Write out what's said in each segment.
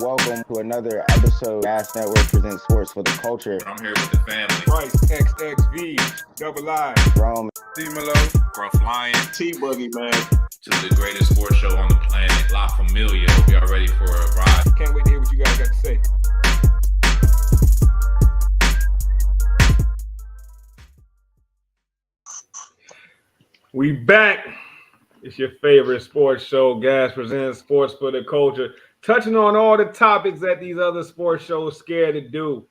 welcome to another episode. Gas Network presents Sports for the Culture. I'm here with the family. Bryce, XXV, Double I, Rome, D-Malo, Gruff Lion. T-Boogie, man. To the greatest sports show on the planet, La Familia. Hope y'all ready for a ride. Can't wait to hear what you guys got to say. We back. It's your favorite sports show. Gas presents Sports for the Culture. Touching on all the topics that these other sports shows scared to do.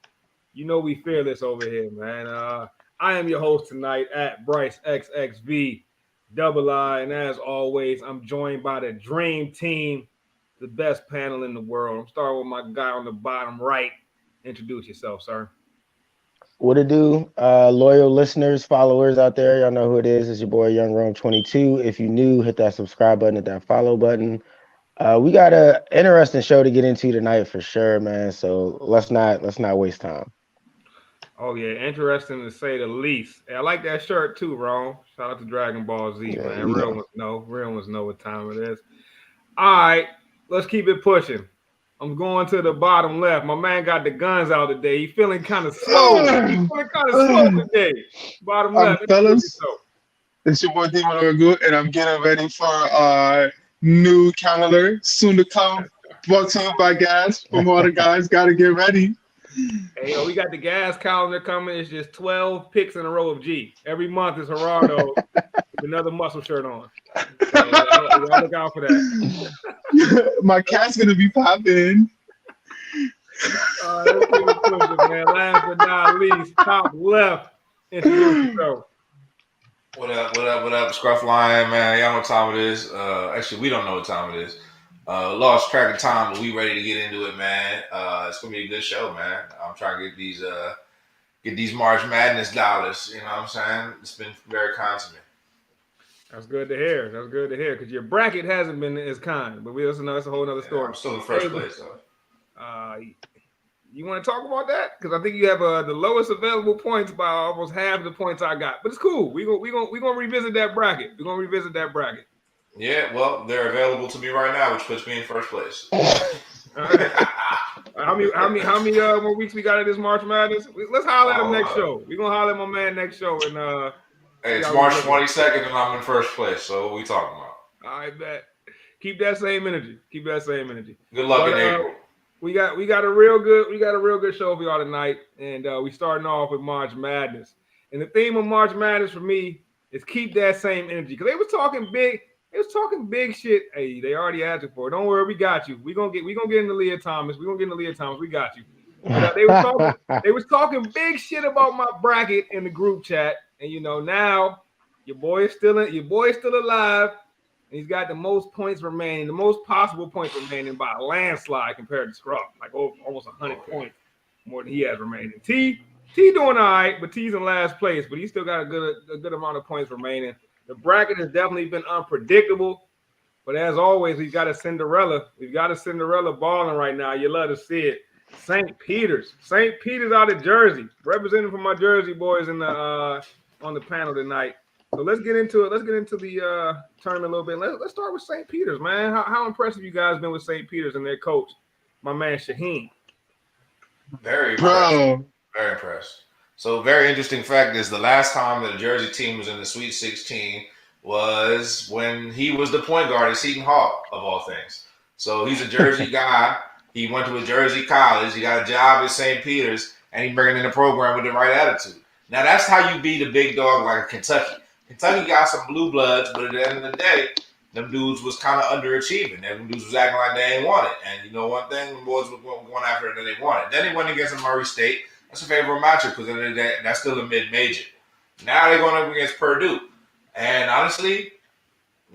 You know we fearless over here, man. I am your host tonight at Bryce XXV, Double I, and as always, I'm joined by the Dream Team, the best panel in the world. I'm starting with my guy on the bottom right. Introduce yourself, sir. what it do? Loyal listeners, followers out there, y'all know who it is. It's your boy Young Rome 22. If you new, hit that subscribe button, hit that follow button. We got an interesting show to get into tonight for sure, man. So let's not waste time. Oh yeah, interesting to say the least. Hey, I like that shirt too, Ron. Shout out to Dragon Ball Z, Yeah, man. you Real know. ones know what time it is. All right, let's keep it pushing. I'm going to the bottom left. My man got the guns out today. He feeling kind of slow. Today. Bottom left. Fellas, it's your boy D-Malo Good, and I'm getting ready for our new calendar soon to come. Brought to you by Gas. From all the guys, gotta get ready. Hey, yo, we got the gas calendar coming. It's just 12 picks in a row of G. Every month is Gerardo with another muscle shirt on. So, y'all look out for that. My cat's gonna be popping. Let's keep it pushing, man. Last but not least, top left. Introduce yourself. What up, Scruff Lion, man? Y'all know what time it is. Actually, we don't know what time it is. Lost track of time, but we ready to get into it, man. It's gonna be a good show, man. I'm trying to get these March Madness dollars. You know what I'm saying? It's been very kind to me. That's good to hear. Because your bracket hasn't been as kind, but that's a whole other story. I'm still in first place, though. You want to talk about that? Because I think you have the lowest available points by almost half the points I got. But it's cool. We're gonna revisit that bracket. Yeah, well, they're available to me right now, which puts me in first place. All right. How many more weeks we got at this March Madness? Let's holler at him next show. We're gonna holler at my man next show. And hey, it's March 22nd, and I'm in first place. So what we talking about? I bet. Keep that same energy. Good luck in April. We got a real good show for y'all tonight, and we starting off with March Madness. And the theme of March Madness for me is keep that same energy, because they was talking big shit. Hey, they already asked for it. Don't worry, we got you. We gonna get into Leah Thomas. We got you. But, they was talking big shit about my bracket in the group chat, and now your boy is still alive. And he's got the most points remaining, the most possible points remaining by a landslide compared to Scruff, like almost 100 points more than he has remaining. T doing all right, but T's in last place, but he's still got a good amount of points remaining. The bracket has definitely been unpredictable, but as always, we've got a Cinderella balling right now. You love to see it. St. Peter's out of Jersey, representing for my Jersey boys in the on the panel tonight. So let's get into it. Let's get into the tournament a little bit. Let's start with St. Peter's, man. How impressive you guys been with St. Peter's and their coach, my man Shaheen? Very impressed. Very impressed. So very interesting fact is the last time that a Jersey team was in the Sweet 16 was when he was the point guard at Seton Hall, of all things. So he's a Jersey guy. He went to a Jersey college. He got a job at St. Peter's, and he bringing in a program with the right attitude. Now, that's how you beat a big dog like Kentucky. Kentucky got some blue bloods, but at the end of the day, them dudes was kind of underachieving. Them dudes was acting like they ain't want it. And you know one thing, the boys were going after it and they wanted. Then they went against Murray State. That's a favorable matchup because at the end of the day, that's still a mid-major. Now they're going up against Purdue. And honestly,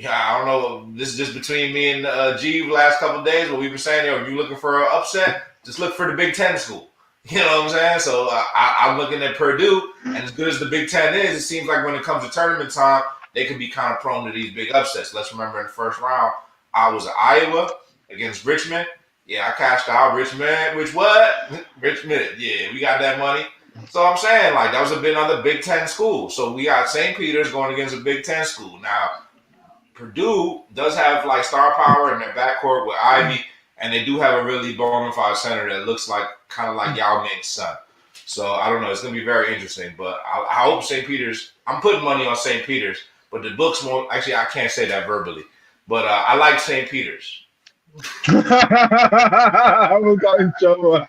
I don't know. This is just between me and G the last couple of days, but we've been saying, if you're looking for an upset, just look for the Big Ten school. You know what I'm saying? So I'm looking at Purdue, and as good as the Big Ten is, it seems like when it comes to tournament time, they can be kind of prone to these big upsets. Let's remember in the first round, I was at Iowa against Richmond. Yeah, I cashed out Richmond. Richmond. Yeah, we got that money. So I'm saying, like, that was another Big Ten school. So we got St. Peter's going against a Big Ten school. Now, Purdue does have, like, star power in their backcourt with Ivy and they do have a really bona fide center that looks like kind of like Yao Ming's son. So I don't know. It's going to be very interesting. But I hope St. Peter's. I'm putting money on St. Peter's, but the books won't. Actually, I can't say that verbally. But I like St. Peter's. I was going trouble.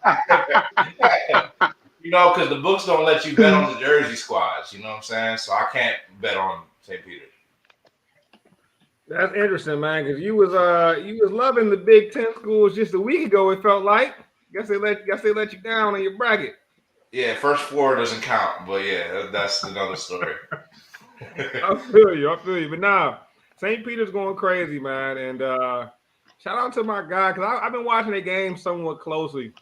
Because the books don't let you bet on the Jersey squads. You know what I'm saying? So I can't bet on St. Peter's. That's interesting, man. Because you was loving the Big Ten schools just a week ago. It felt like. Guess they let you down on your bracket. Yeah, first four doesn't count, but yeah, that's another story. I feel you. But now, St. Peter's going crazy, man. And shout out to my guy, because I've been watching the game somewhat closely.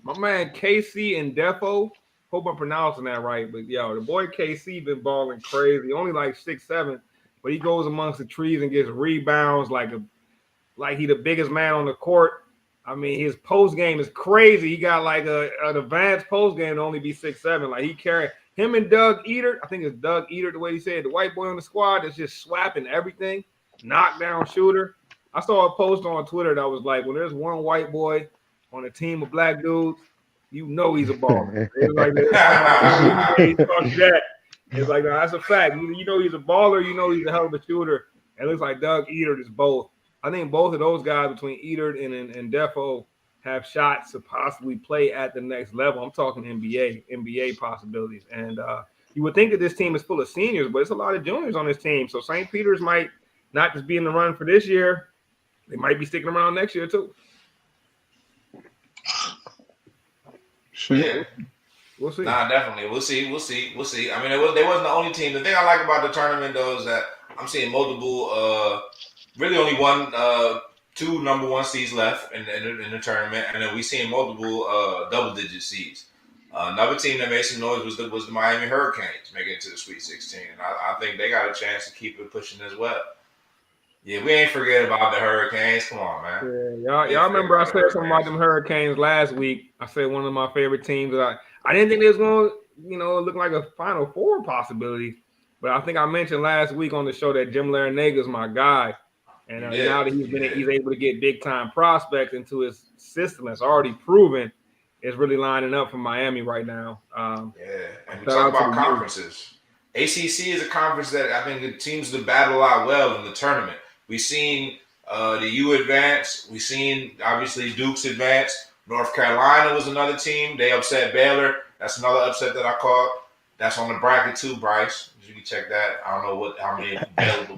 My man KC and Defo, hope I'm pronouncing that right, but yo, the boy KC been balling crazy. Only like 6'7", but he goes amongst the trees and gets rebounds like he the biggest man on the court. I mean, his post game is crazy. He got like an advanced post game to only be 6'7". Like he carried him and Doug Eater. I think it's Doug Eater, the way he said, the white boy on the squad that's just swapping everything, knockdown shooter. I saw a post on Twitter that was like, when there's one white boy on a team of black dudes, you know he's a baller. It's like that. It's like, no, that's a fact. You know he's a baller. You know he's a hell of a shooter. And it looks like Doug Eater is both. I think both of those guys between Eater and Defo have shots to possibly play at the next level. I'm talking NBA possibilities. And you would think that this team is full of seniors, but it's a lot of juniors on this team. So St. Peter's might not just be in the run for this year. They might be sticking around next year too. Yeah. We'll see. Nah, definitely. We'll see. I mean, they wasn't the only team. The thing I like about the tournament, though, is that I'm seeing multiple really only two number one seeds left in the tournament, and then we seeing multiple double-digit seeds. Another team that made some noise was the Miami Hurricanes making it to the Sweet 16, and I think they got a chance to keep it pushing as well. Yeah, we ain't forget about the Hurricanes. Come on, man. Yeah, y'all remember I said something about them Hurricanes last week. I said one of my favorite teams that I didn't think they was going to, look like a Final Four possibility, but I think I mentioned last week on the show that Jim Larinaga is my guy. And now that he's able to get big time prospects into his system, that's already proven, is really lining up for Miami right now. And we talk about conferences. ACC is a conference that I think it seems to battle out well in the tournament. We've seen the U advance. We've seen obviously Duke's advance. North Carolina was another team. They upset Baylor. That's another upset that I caught. That's on the bracket too, Bryce. You can check that. I don't know how many available.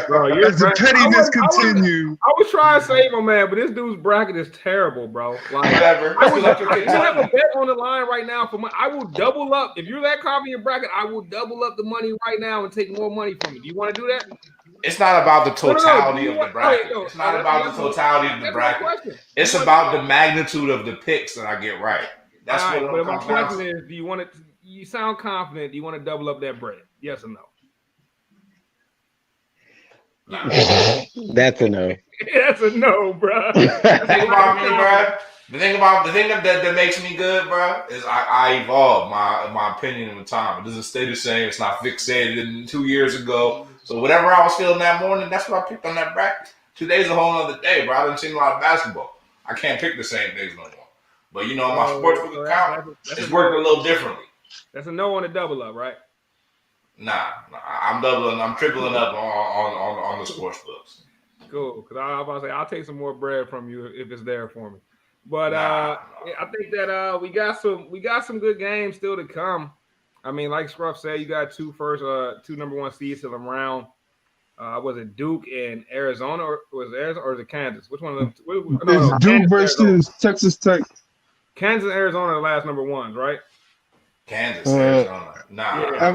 Bro, the pettiness continue. I was trying to save my man, but this dude's bracket is terrible, bro. Like, whatever. I have a bet on the line right now for I will double up. If you're that confident in your bracket, I will double up the money right now and take more money from you. Do you want to do that? It's not about the totality of the bracket. It's not about the totality of the bracket. It's about the magnitude of the picks that I get right. That's all right, what but my question is, do you want to? You sound confident. Do you want to double up that bread? Yes or no? That's a no. That's a no, bro. The thing about me, bro. The thing that makes me good, bro, is I evolve my opinion with time. It doesn't stay the same. It's not fixated in 2 years ago. So whatever I was feeling that morning, that's what I picked on that bracket. 2 days is a whole other day, bro. I didn't see a lot of basketball. I can't pick the same things no more. But my sportsbook account is working a little differently. That's a no on the double up, right? Nah, I'm tripling up on the sports books. Cool, because I was about to say I'll take some more bread from you if it's there for me. But I think that we got some good games still to come. I mean, like Scruff said, you got two number one seeds still around. Was it Duke and Arizona, or was it Kansas? Which one of them? It's Duke versus Texas Tech. Kansas and Arizona are the last number ones, right? Kansas, Arizona. Nah.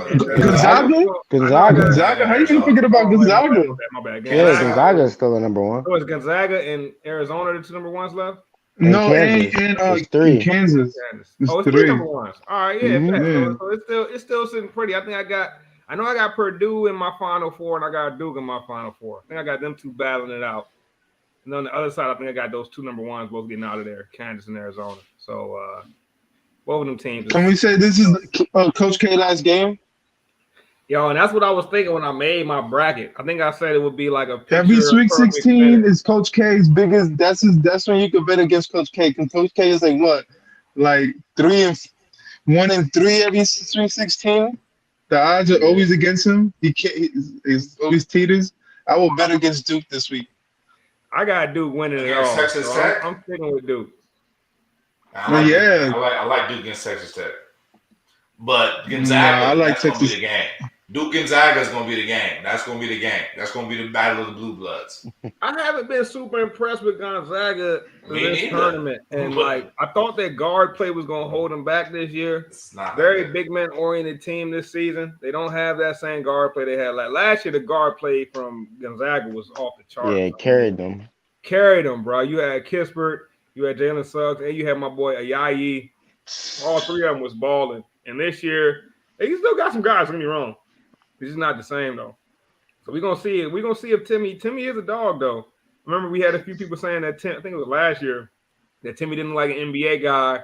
Gonzaga. How you gonna forget about Gonzaga? My bad. Yeah, Gonzaga is still a number one. So is Gonzaga and Arizona the two number ones left? No, and three. Kansas. It's three number ones. All right, yeah. So it's still sitting pretty. I know I got Purdue in my Final Four, and I got Duke in my Final Four. I think I got them two battling it out. And on the other side, I think I got those two number ones both getting out of there, Kansas and Arizona. So both of them teams. Can we say this is Coach K last game? Yo, and that's what I was thinking when I made my bracket. I think I said it would be like a picture. Every Sweet 16 is Coach K's biggest. That's when you can bet against Coach K. Because Coach K is like what, like 1 and 3 every Sweet 16. The odds are always against him. He can't. He's always teeters. I will bet against Duke this week. I got Duke winning it all. Texas Tech? I'm sticking with Duke. I like Duke against Texas Tech. But Gonzaga, that's going to be the game. Duke Gonzaga is going to be the game. That's going to be the game. That's going to be the battle of the Blue Bloods. I haven't been super impressed with Gonzaga in this tournament. And, like, I thought that guard play was going to hold them back this year. It's not very big man-oriented team this season. They don't have that same guard play they had. Like, last year, the guard play from Gonzaga was off the charts. Yeah, carried them. Carried them, bro. You had Kispert, you had Jalen Suggs, and you had my boy Ayayi. All three of them was balling. And this year, he still got some guys, don't get me wrong. He's just not the same, though. So we're going to see it. We're going to see if Timmy is a dog, though. Remember, we had a few people saying that, I think it was last year, that Timmy didn't like an NBA guy.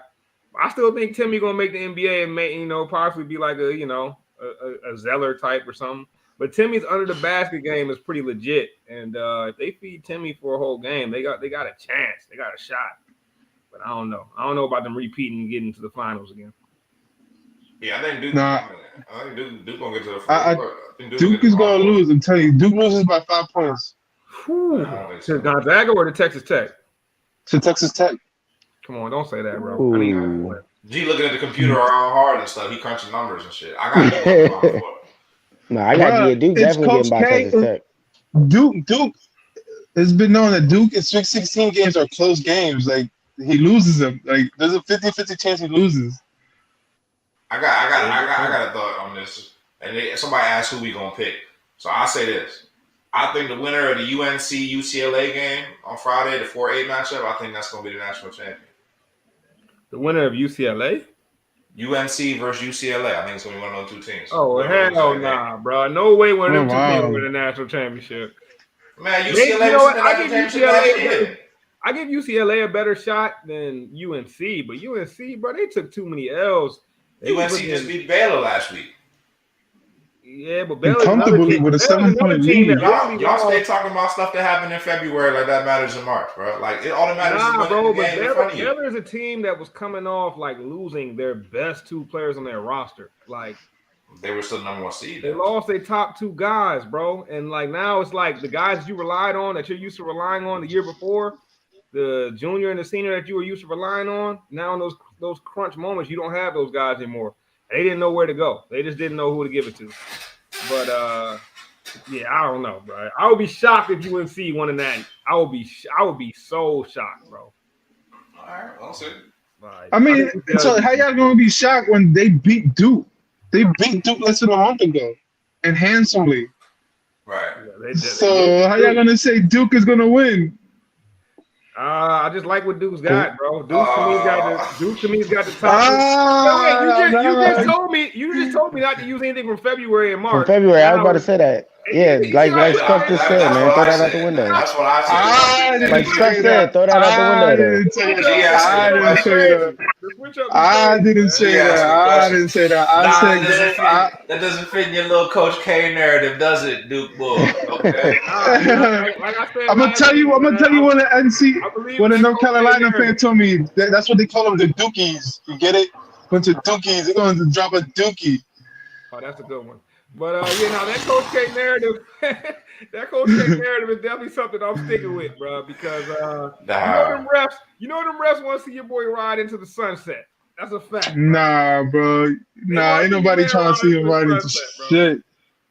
I still think Timmy going to make the NBA and possibly be like a Zeller type or something. But Timmy's under the basket game is pretty legit. And if they feed Timmy for a whole game, they got a chance. They got a shot. But I don't know. I don't know about them repeating and getting to the finals again. Yeah, I think Duke. I think Duke gonna get to the final. Duke is gonna lose. I'm telling you, Duke loses by 5 points. To Gonzaga or to Texas Tech? To Texas Tech. Come on, don't say that, bro. I need G looking at the computer all hard and stuff. He crunching numbers and shit. I got No, I got Duke definitely getting by Texas Tech. Duke has been known that Duke in Sweet 16 games are close games. Like he loses them. Like there's a 50-50 chance he loses. I got a thought on this. And somebody asked who we gonna pick. So I'll say this. I think the winner of the UNC UCLA game on Friday, the 4-8 matchup, I think that's gonna be the national champion. The winner of UCLA? UNC versus UCLA. I think it's gonna be one of those two teams. Oh hell nah, bro. No way one of them two teams win a national championship. Man, UCLA was the national championship last year. I give UCLA a better shot than UNC, but UNC, bro, they took too many L's. UNC just beat Baylor last week. Yeah, but Baylor comfortably with a 7-point lead. Y'all stay talking about stuff that happened in February like that matters in March, bro. Like it all that matters is winning the game in front of you. Baylor is a team that was coming off like losing their best two players on their roster. Like they were still number one seed. They lost their top two guys, bro. And like now it's like the guys you relied on that you're used to relying on the year before, the junior and the senior that you were used to relying on. Now in those crunch moments, you don't have those guys anymore. They didn't know where to go. They just didn't know who to give it to. But yeah, I don't know, bro. I would be shocked if UNC won in that. I would be so shocked, bro. All right, I'll see. I mean, so how y'all gonna be shocked when they beat Duke? They beat Duke less than a month ago, and handsomely. Right. Yeah, so how y'all gonna say Duke is gonna win? I just like what Duke's got, bro. Duke to me's got the top. You just told me not to use anything from February and March. From February, I was about to say that. Yeah, like Scruff just said, man, throw that out the window. That's what I said. Like Scruff said, throw that out the window. I didn't say that. I said that doesn't fit in your little Coach K narrative, does it, Duke Bull? Okay. I'm gonna tell you when a North Carolina fan told me that's what they call them, the Dookies. You get it? Bunch of Dookies. They're going to drop a Dookie. Oh, that's a good one. But now that Coach K narrative, is definitely something I'm sticking with, bro. Because you know them refs want to see your boy ride into the sunset. That's a fact. Bro. Nah, bro. Nah, ain't nobody trying to see him ride into shit.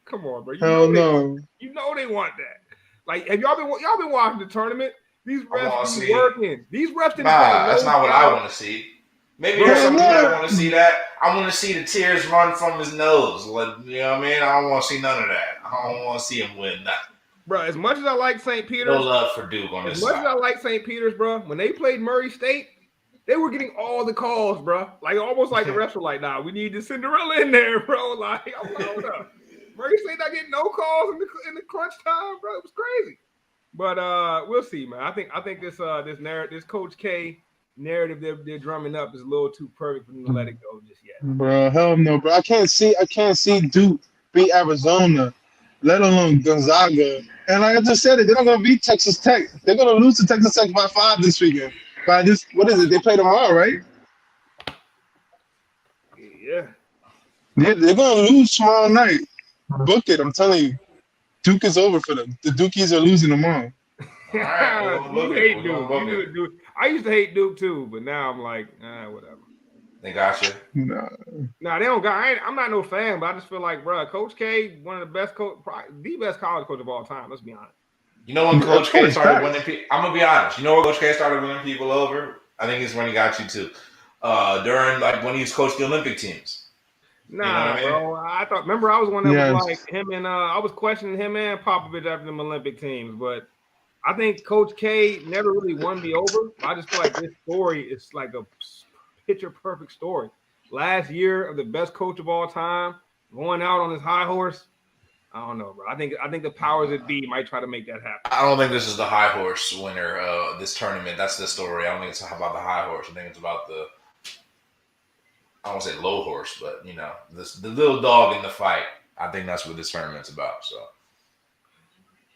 Come on, bro. Hell no. You know they want that. Like, have y'all been watching the tournament? These refs be working. These refs didn't. Nah, that's not what I want to see. Maybe there's some people that want to see that. I want to see the tears run from his nose. Like, you know what I mean? I don't want to see none of that. I don't want to see him win that. Bro, as much as I like St. Peter's. No love for Duke on this side. As much as I like St. Peter's, bro, when they played Murray State, they were getting all the calls, bro. Like, almost like the refs were like, nah, we need the Cinderella in there, bro. Like, I'm like, hold up. Murray State not getting no calls in the crunch time, bro. It was crazy. But we'll see, man. I think this Coach K narrative they're drumming up is a little too perfect for them to let it go just yet. Bro, hell no, bro. I can't see Duke beat Arizona, let alone Gonzaga. And like I just said, they're not going to beat Texas Tech. They're going to lose to Texas Tech by 5 this weekend. By this, what is it? They play tomorrow, right? Yeah. They're going to lose tomorrow night. Book it. I'm telling you. Duke is over for them. The Dukies are losing tomorrow. All right, you hate Duke. You do Duke. I used to hate Duke too, but now I'm like, whatever. They got you. Nah, they don't got. I'm not no fan, but I just feel like, bro, Coach K, one of the best the best college coach of all time. Let's be honest. You know when Coach K started winning people? I'm gonna be honest. You know when Coach K started winning people over? I think it's when he got you too. During like when he was coaching the Olympic teams. Nah, you know what I mean? bro. I thought. Remember, I was one that was like him and I was questioning him and Popovich after them Olympic teams, but I think Coach K never really won me over. I just feel like this story is like a picture perfect story. Last year of the best coach of all time, going out on his high horse. I don't know, bro. I think the powers that be might try to make that happen. I don't think this is the high horse winner of this tournament. That's the story. I don't think it's about the high horse. I think it's about the, I won't say low horse, but you know, the little dog in the fight. I think that's what this tournament's about. So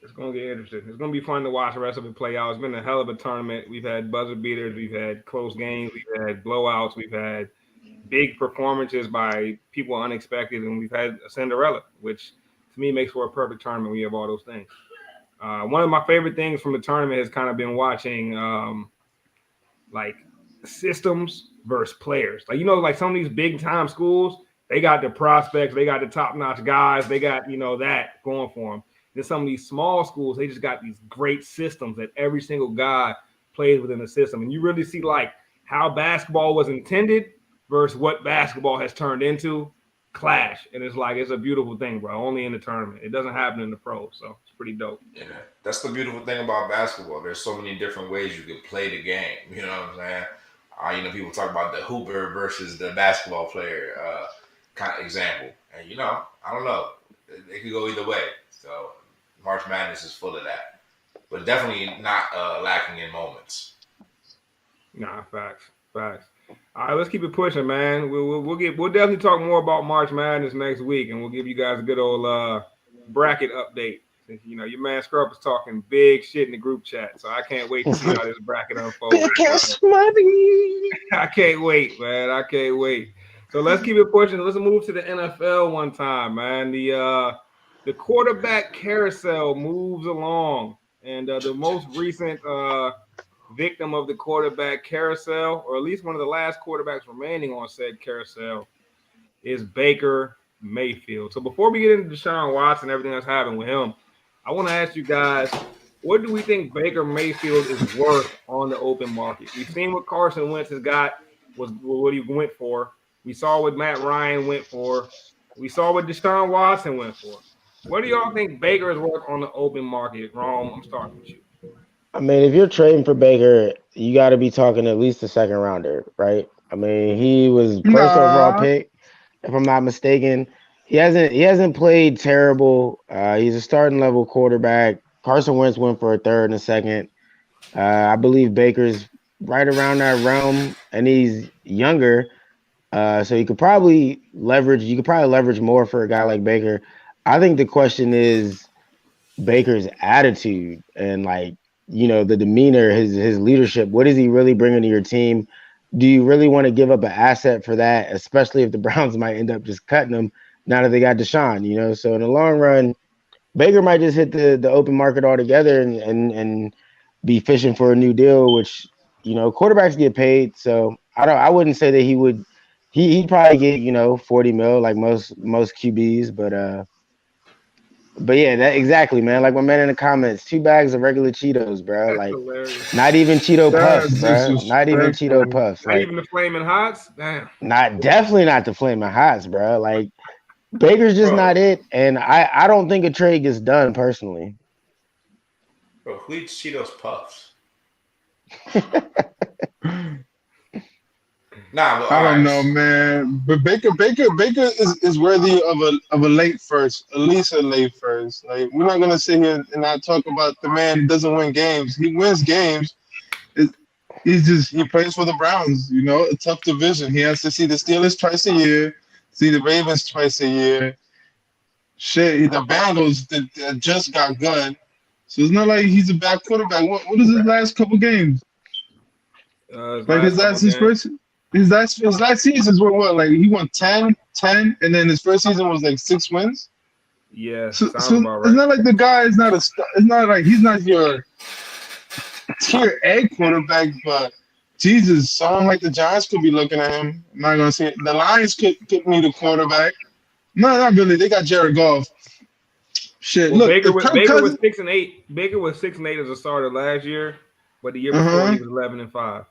it's gonna get interesting. It's gonna be fun to watch the rest of it play out. It's been a hell of a tournament. We've had buzzer beaters, we've had close games, we've had blowouts, we've had big performances by people unexpected, and we've had a Cinderella, which to me makes for a perfect tournament. We have all those things. One of my favorite things from the tournament has kind of been watching like systems versus players. Like, you know, like some of these big time schools, they got the prospects, they got the top notch guys, they got, you know, that going for them. Then some of these small schools, they just got these great systems that every single guy plays within the system. And you really see like how basketball was intended versus what basketball has turned into clash. And it's like, it's a beautiful thing, bro. Only in the tournament. It doesn't happen in the pros. So it's pretty dope. Yeah, that's the beautiful thing about basketball. There's so many different ways you can play the game. You know what I'm saying? You know, people talk about the hooper versus the basketball player kind of example. And, you know, I don't know. It could go either way. So March Madness is full of that. But definitely not lacking in moments. Nah, facts. All right, let's keep it pushing, man. We'll definitely talk more about March Madness next week, and we'll give you guys a good old bracket update. Since, you know, your man Scrub is talking big shit in the group chat, so I can't wait to see how this bracket unfolds. I can't wait, man. I can't wait. So let's keep it pushing. Let's move to the NFL one time, man. The quarterback carousel moves along, and the most recent victim of the quarterback carousel, or at least one of the last quarterbacks remaining on said carousel, is Baker Mayfield. So before we get into Deshaun Watson and everything that's happened with him, I want to ask you guys, what do we think Baker Mayfield is worth on the open market? We've seen what Carson Wentz has got, was what he went for. We saw what Matt Ryan went for. We saw what Deshaun Watson went for. What do y'all think Baker is worth on the open market? Rome, I'm starting with you. I mean, if you're trading for Baker, you got to be talking at least a second rounder, right? I mean, he was first overall pick, if I'm not mistaken. He hasn't played terrible. He's a starting level quarterback. Carson Wentz went for a third and a second. I believe Baker's right around that realm, and he's younger, so you could probably leverage more for a guy like Baker. I think the question is Baker's attitude and, like, you know, the demeanor, his leadership. What is he really bringing to your team? Do you really want to give up an asset for that, especially if the Browns might end up just cutting him now that they got Deshaun, you know? So in the long run, Baker might just hit the open market altogether and be fishing for a new deal, which, you know, quarterbacks get paid. So I wouldn't say that he'd probably get, you know, 40 mil like most QBs, but yeah, that exactly, man. Like my man in the comments, 2 bags of regular Cheetos, bro. That's like hilarious. Not even Cheeto Puffs, bro. Not even Cheeto Puffs. Not even the Flaming Hots? Damn. Definitely not the Flaming Hots, bro. Like Baker's just not it. And I don't think a trade gets done personally. Bro, who eats Cheetos Puffs? Nah, I don't know, man. But Baker is worthy of a late first, at least a late first. Like, we're not gonna sit here and not talk about the man who doesn't win games. He wins games. He plays for the Browns. You know, a tough division. He has to see the Steelers twice a year, see the Ravens twice a year. shit, the Bengals that just got good. So it's not like he's a bad quarterback. What is his last couple games? His last seasons were what? Like he won 10, and then his first season was like 6 wins. Yeah, so about right. It's not like the guy is not it's not like he's not your tier A quarterback, but Jesus, someone like the Giants could be looking at him. I'm not gonna say it. The Lions could need a quarterback. No, not really. They got Jared Goff. Shit, well, look, Baker was 6-8. Baker was 6-8 as a starter last year, but the year before he was 11-5.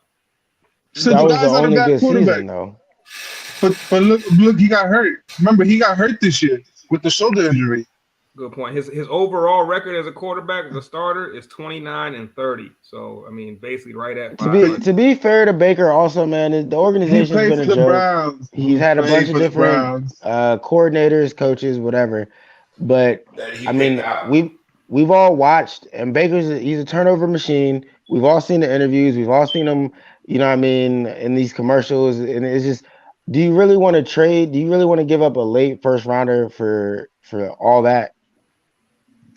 So that the was guy's the not only a bad good quarterback. season, though. But look, he got hurt. Remember, he got hurt this year with the shoulder injury. Good point. His overall record as a quarterback, as a starter, is 29-30. So I mean, basically right at 500. To be fair to Baker, also, man, the organization's been a joke. Browns. He's had a bunch of different coordinators, coaches, whatever. But I mean, we've all watched, and he's a turnover machine. We've all seen the interviews. We've all seen him, you know what I mean, in these commercials. And it's just, do you really want to trade? Do you really want to give up a late first rounder for all that?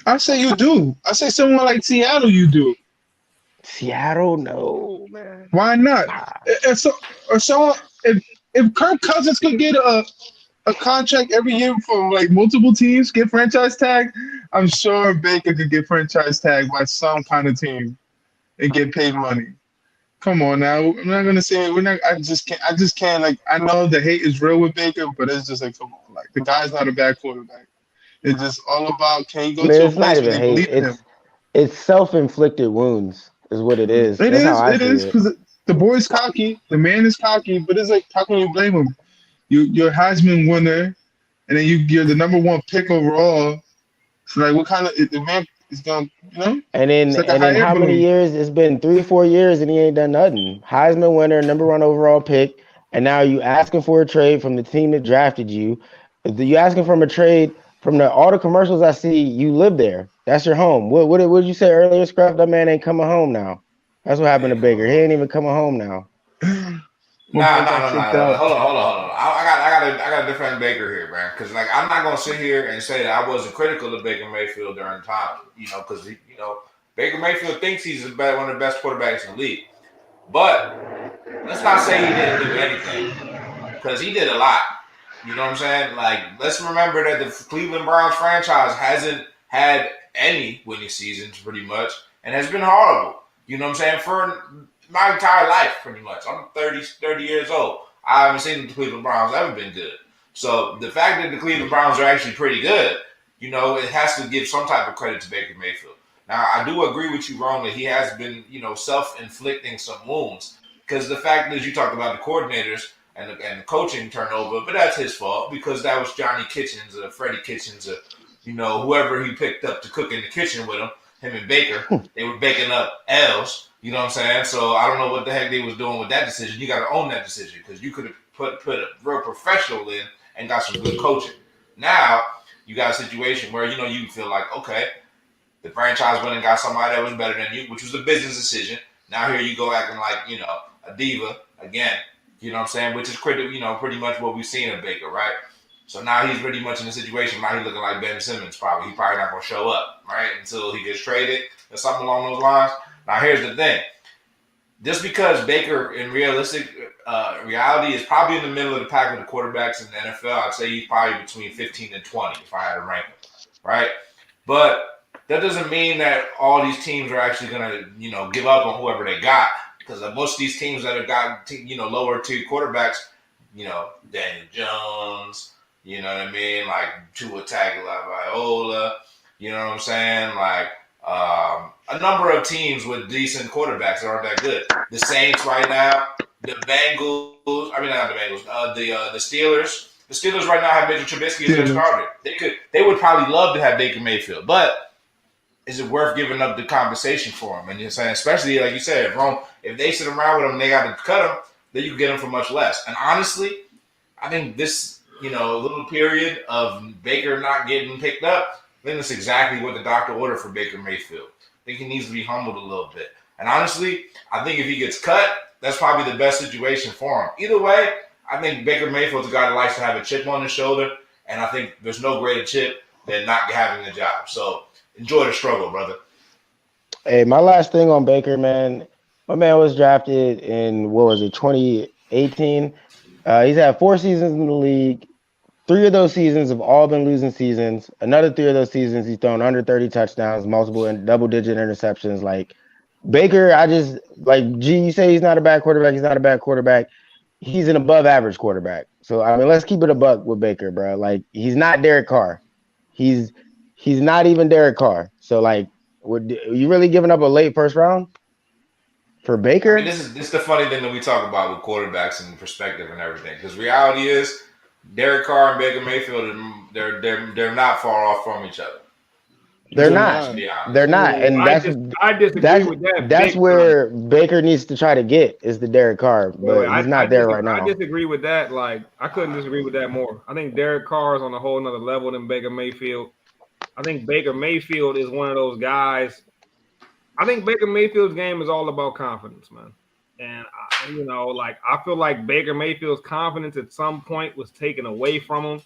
I say you do. I say someone like Seattle, you do. Seattle, no, man. Why not? If Kirk Cousins could get a contract every year from like multiple teams, get franchise tag, I'm sure Baker could get franchise tag by some kind of team and get paid money. Come on now. I'm not gonna say we're not. I just can't. Like, I know the hate is real with Baker, but it's just like, come on. Like, the guy's not a bad quarterback. It's just all about, can you go to a place where they believe in him? It's self-inflicted wounds is what it is. It is because the boy's cocky. The man is cocky, but it's like, how can you blame him? You're a Heisman winner, and then you're the number 1 pick overall. So like, what kind of the man is going, you know? And then how many years? It's been 3-4 years, and he ain't done nothing. Heisman winner, number 1 overall pick, and now you asking for a trade from the team that drafted you. You asking for a trade from all the commercials I see. You live there. That's your home. What did you say earlier, Scruff? That man ain't coming home now. That's what happened to Baker. He ain't even coming home now. Nah. Hold on. I got to defend Baker here, man. Because like, I'm not gonna sit here and say that I wasn't critical of Baker Mayfield during time. You know, because Baker Mayfield thinks he's one of the best quarterbacks in the league. But let's not say he didn't do anything, because he did a lot. You know what I'm saying? Like, let's remember that the Cleveland Browns franchise hasn't had any winning seasons, pretty much, and has been horrible. You know what I'm saying? For my entire life, pretty much. I'm 30 years old. I haven't seen the Cleveland Browns ever been good. So the fact that the Cleveland Browns are actually pretty good, it has to give some type of credit to Baker Mayfield. Now, I do agree with you, Ron, that he has been, self-inflicting some wounds. Because the fact is, you talked about the coordinators and the coaching turnover, but that's his fault, because that was Johnny Kitchens or Freddie Kitchens or, whoever he picked up to cook in the kitchen with him and Baker. They were baking up L's. You know what I'm saying? So I don't know what the heck they was doing with that decision. You got to own that decision, because you could have put a real professional in and got some good coaching. Now you got a situation where, you feel like, okay, the franchise went and got somebody that was better than you, which was a business decision. Now here you go acting like, a diva again. You know what I'm saying? Which is pretty much what we've seen in Baker, right? So now he's pretty much in a situation, now he's looking like Ben Simmons probably. He's probably not going to show up, right, until he gets traded or something along those lines. Now, here's the thing. Just because Baker, in realistic reality, is probably in the middle of the pack with the quarterbacks in the NFL, I'd say he's probably between 15 and 20 if I had to rank him, right? But that doesn't mean that all these teams are actually going to, give up on whoever they got, because most of these teams that have got, lower tier quarterbacks, Daniel Jones, you know what I mean, like Tua Tagovailoa, you know what I'm saying, like a number of teams with decent quarterbacks that aren't that good. The Saints right now, the Bengals, not the Bengals, the Steelers. The Steelers right now have Mitchell Trubisky as their starter. They would probably love to have Baker Mayfield, but is it worth giving up the compensation for him? And you're saying, especially like you said, if they sit around with him and they got to cut him, then you can get him for much less. And honestly, I think this, little period of Baker not getting picked up, I think that's exactly what the doctor ordered for Baker Mayfield. I think he needs to be humbled a little bit. And honestly, I think if he gets cut, that's probably the best situation for him. Either way, I think Baker Mayfield's a guy that likes to have a chip on his shoulder, and I think there's no greater chip than not having a job. So enjoy the struggle, brother. Hey, my last thing on Baker, man. My man was drafted in, what was it, 2018. He's had 4 seasons in the league. 3 of those seasons have all been losing seasons. Another 3 of those seasons, he's thrown under 30 touchdowns, multiple and double-digit interceptions. Like, Baker, G, you say he's not a bad quarterback. He's not a bad quarterback. He's an above-average quarterback. So, I mean, let's keep it a buck with Baker, bro. Like, he's not Derek Carr. He's not even Derek Carr. So, like, are you really giving up a late first round for Baker? I mean, this is the funny thing that we talk about with quarterbacks and perspective and everything. Because reality is, Derek Carr and Baker Mayfield, they're not far off from each other. They're not. They're not, and I disagree with that. That's where Baker needs to try to get is the Derek Carr, but he's not there right now. I disagree with that. Like, I couldn't disagree with that more. I think Derek Carr is on a whole nother level than Baker Mayfield. I think Baker Mayfield is one of those guys. I think Baker Mayfield's game is all about confidence, man. And I feel like Baker Mayfield's confidence at some point was taken away from him.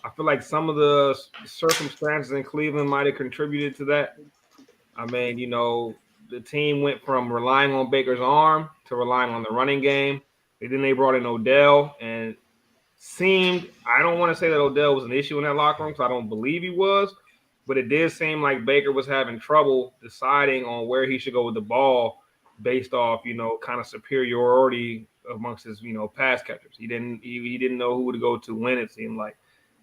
I feel like some of the circumstances in Cleveland might have contributed to that. I mean, the team went from relying on Baker's arm to relying on the running game. And then they brought in Odell, and I don't want to say that Odell was an issue in that locker room, because I don't believe he was, but it did seem like Baker was having trouble deciding on where he should go with the ball based off, kind of superiority amongst his, pass catchers. He didn't know who to go to when, it seemed like.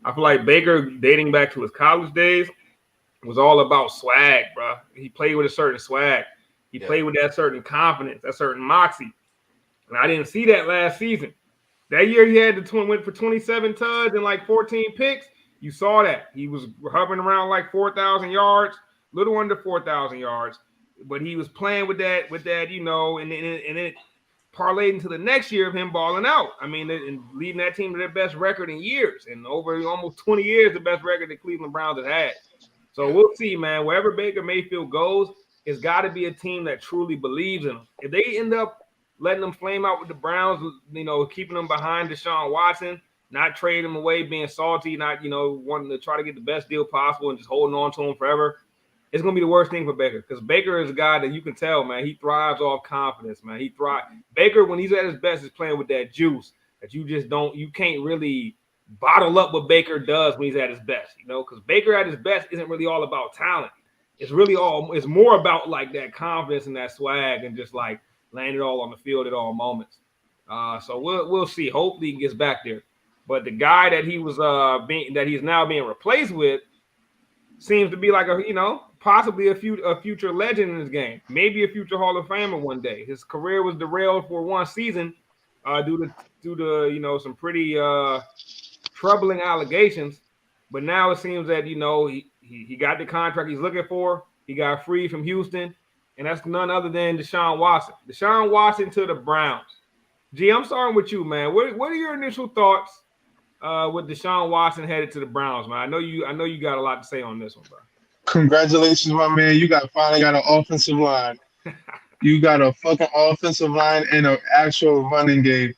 I feel like Baker, dating back to his college days, was all about swag, bro. He played with a certain swag. He played with that certain confidence, that certain moxie. And I didn't see that last season. That year he had went for 27 tuds and like 14 picks. You saw that. He was hovering around like 4,000 yards, little under 4,000 yards. But he was playing with that, and it parlayed into the next year of him balling out. I mean, and leading that team to their best record in years. And over almost 20 years, the best record the Cleveland Browns have had. So we'll see, man. Wherever Baker Mayfield goes, it's got to be a team that truly believes in him. If they end up letting them flame out with the Browns, keeping them behind Deshaun Watson, not trading him away, being salty, not, wanting to try to get the best deal possible and just holding on to him forever, it's going to be the worst thing for Baker, because Baker is a guy that you can tell, man, he thrives off confidence, man. Baker, when he's at his best, is playing with that juice that you can't really bottle up what Baker does when he's at his best, because Baker at his best isn't really all about talent. It's more about like that confidence and that swag and just like laying it all on the field at all moments. So we'll see. Hopefully he gets back there. But the guy that he's now being replaced with seems to be like possibly a future legend in this game, maybe a future Hall of Famer one day. His career was derailed for one season due to some pretty troubling allegations, but now it seems that he got the contract he's looking for. He got free from Houston, and that's none other than Deshaun Watson. Deshaun Watson to the Browns. G, I'm starting with you, man. What are your initial thoughts with Deshaun Watson headed to the Browns, man? I know you got a lot to say on this one, bro. Congratulations, my man. You finally got an offensive line. You got a fucking offensive line and an actual running game.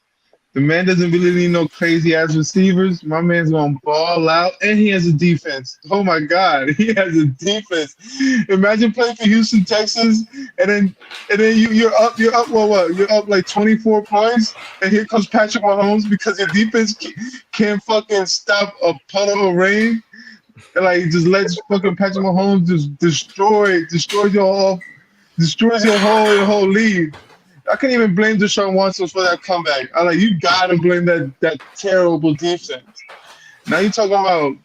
The man doesn't really need no crazy ass receivers. My man's gonna ball out, and he has a defense. Oh my God, he has a defense. Imagine playing for Houston, Texas, and then you're up. Well, what? You're up like 24 points, and here comes Patrick Mahomes because your defense can't fucking stop a puddle of rain. And like just lets fucking Patrick Mahomes just destroys your whole lead. I can't even blame Deshaun Watson for that comeback. You gotta blame that terrible defense. Now you're talking about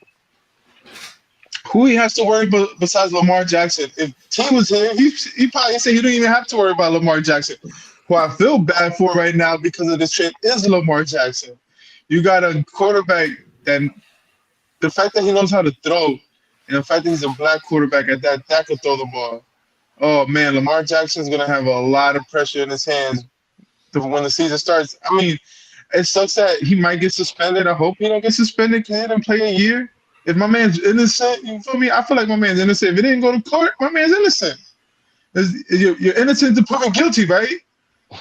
who he has to worry about besides Lamar Jackson. If T was here, he probably say he don't even have to worry about Lamar Jackson. Who I feel bad for right now because of this trade is Lamar Jackson. You got a quarterback that the fact that he knows how to throw and the fact that he's a black quarterback at that could throw the ball. Oh, man, Lamar Jackson's going to have a lot of pressure in his hands when the season starts. I mean, it sucks that he might get suspended. I hope he don't get suspended because he didn't play a year. If my man's innocent, you feel me? I feel like my man's innocent. If it didn't go to court, my man's innocent. You're innocent to proven guilty, right?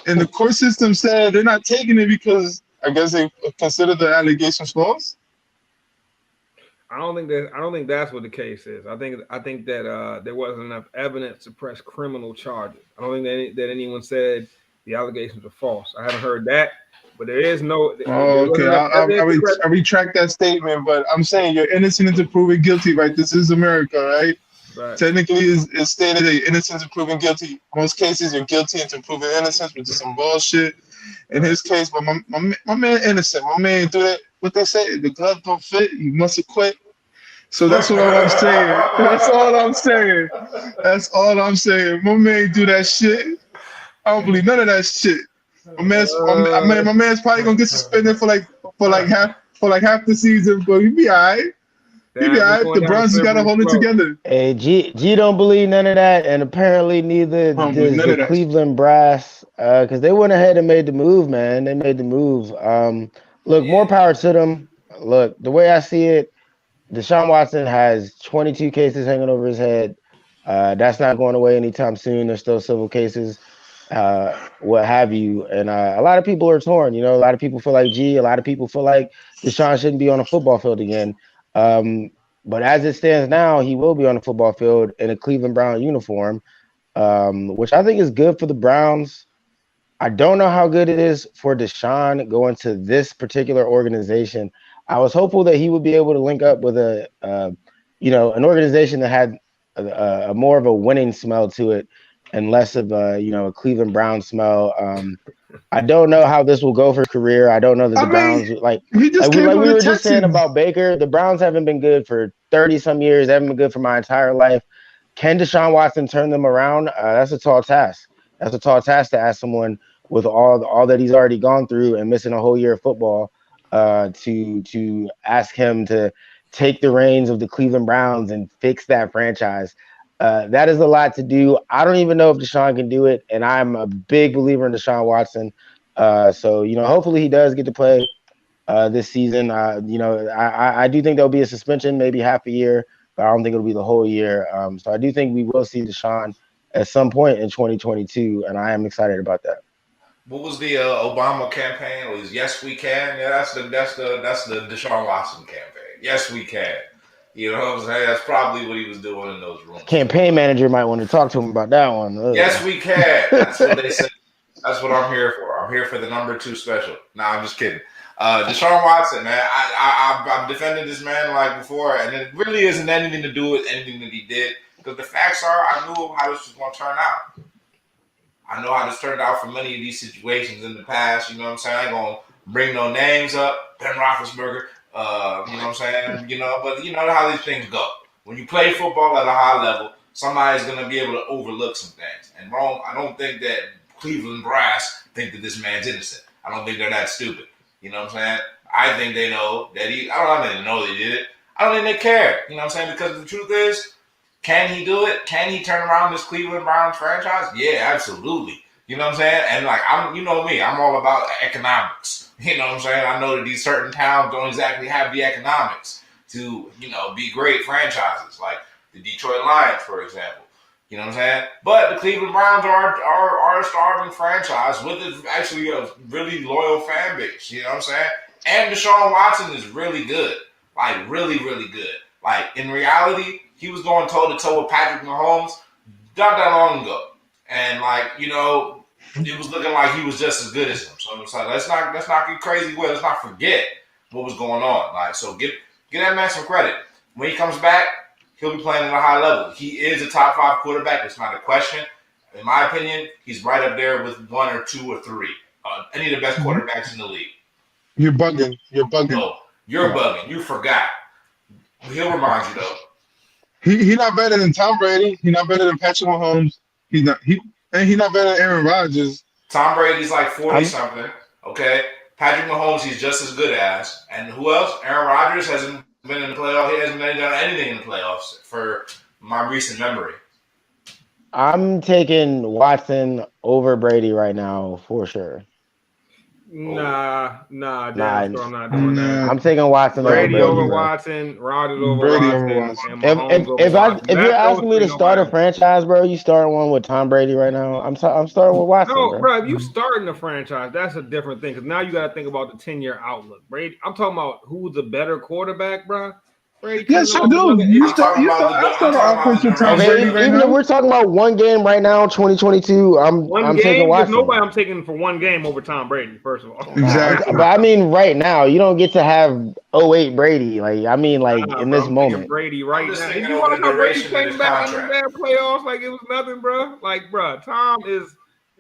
And the court system said they're not taking it because I guess they consider the allegations false. I don't think that's what the case is. I think that there wasn't enough evidence to press criminal charges. I don't think that anyone said the allegations were false. I haven't heard that, but there is no. Oh, There wasn't okay. enough evidence to press. I retract that statement, but I'm saying you're innocent until proven guilty, right? This is America, right? Right. Technically, it's stated that you're innocent until proven guilty. Most cases, you're guilty until proven innocence, which is some bullshit. In his case, but my man innocent. My man do that. What they say, the glove don't fit. You must have quit. So that's all I'm saying. That's all I'm saying. That's all I'm saying. My man do that shit. I don't believe none of that shit. My man's probably gonna get suspended for like half the season, but he be alright. He be alright. The Browns just gotta hold it together. Hey, G don't believe none of that, and apparently neither does the Cleveland brass, because they went ahead and made the move, man. They made the move. Look, more power to them. Look, the way I see it, Deshaun Watson has 22 cases hanging over his head. That's not going away anytime soon. There's still civil cases, what have you. And a lot of people are torn. You know, a lot of people feel like G. A lot of people feel like Deshaun shouldn't be on a football field again. But as it stands now, he will be on the football field in a Cleveland Brown uniform, which I think is good for the Browns. I don't know how good it is for Deshaun going to this particular organization. I was hopeful that he would be able to link up with an organization that had a more of a winning smell to it and less of a Cleveland Brown smell. I don't know how this will go for his career. I don't know that the Browns we were just saying about Baker. The Browns haven't been good for 30-some years. They haven't been good for my entire life. Can Deshaun Watson turn them around? That's a tall task. That's a tall task to ask someone with all that he's already gone through and missing a whole year of football to ask him to take the reins of the Cleveland Browns and fix that franchise. That is a lot to do. I don't even know if Deshaun can do it, and I'm a big believer in Deshaun Watson. So hopefully he does get to play this season. I do think there'll be a suspension, maybe half a year, but I don't think it'll be the whole year. So I do think we will see Deshaun at some point in 2022, and I am excited about that. What was the Obama campaign? It was "Yes, we can." Yeah, that's the Deshaun Watson campaign. Yes, we can. You know what I'm saying? That's probably what he was doing in those rooms. Campaign manager might want to talk to him about that one. Ugh. Yes, we can. That's what they said. That's what I'm here for. I'm here for the number 2 special. Nah, I'm just kidding. Deshaun Watson, man. I've defended this man like before, and it really isn't anything to do with anything that he did. Because the facts are, I knew how this was going to turn out. I know how this turned out for many of these situations in the past. You know what I'm saying? I ain't going to bring no names up. Ben Roethlisberger. You know what I'm saying? But you know how these things go. When you play football at a high level, somebody's going to be able to overlook some things. And I don't think that Cleveland brass think that this man's innocent. I don't think they're that stupid. You know what I'm saying? I think they know that I don't think they know they did it. I don't think they care. You know what I'm saying? Because the truth is, can he do it? Can he turn around this Cleveland Browns franchise? Yeah, absolutely. You know what I'm saying? And you know me, I'm all about economics. You know what I'm saying? I know that these certain towns don't exactly have the economics to, be great franchises, like the Detroit Lions, for example. You know what I'm saying? But the Cleveland Browns are a starving franchise with actually a really loyal fan base. You know what I'm saying? And Deshaun Watson is really good. Like, really, really good. Like, in reality, he was going toe-to-toe with Patrick Mahomes not that long ago. And, it was looking like he was just as good as him. So it's like, let's not get crazy with it. Let's not forget what was going on. Like, so get that man some credit. When he comes back, he'll be playing at a high level. He is a top 5 quarterback. It's not a question. In my opinion, he's right up there with 1 or 2 or 3. Any of the best quarterbacks in the league. You're bugging. No, you're bugging. You forgot. He'll remind you, though. He's not better than Tom Brady. He's not better than Patrick Mahomes. He's not better than Aaron Rodgers. Tom Brady's like 40-something, okay? Patrick Mahomes, he's just as good as. And who else? Aaron Rodgers hasn't been in the playoffs. He hasn't done anything in the playoffs for my recent memory. I'm taking Watson over Brady right now for sure. Nah, I'm not doing that. I'm taking Watson Brady over over Watson, Rodgers over Watson, and Mahomes over Watson. If you're asking me to start a franchise, bro, you starting one with Tom Brady right now. I'm starting with Watson. No, bro, if you starting a franchise, that's a different thing. Because now you got to think about the 10-year outlook. Brady, I'm talking about who's the better quarterback, bro. Brady. Yes, you do. You start the offense with Tom Brady right even now. if we're talking about one game right now, 2022, I'm taking Watson. There's nobody I'm taking for one game over Tom Brady. First of all, Exactly. But I mean, right now, you don't get to have 08 Brady. Like I mean, like in this moment, Brady right now. Did you over watch the how Brady duration of came his back in the contract. bad playoffs like it was nothing, bro? Like, bro, Tom is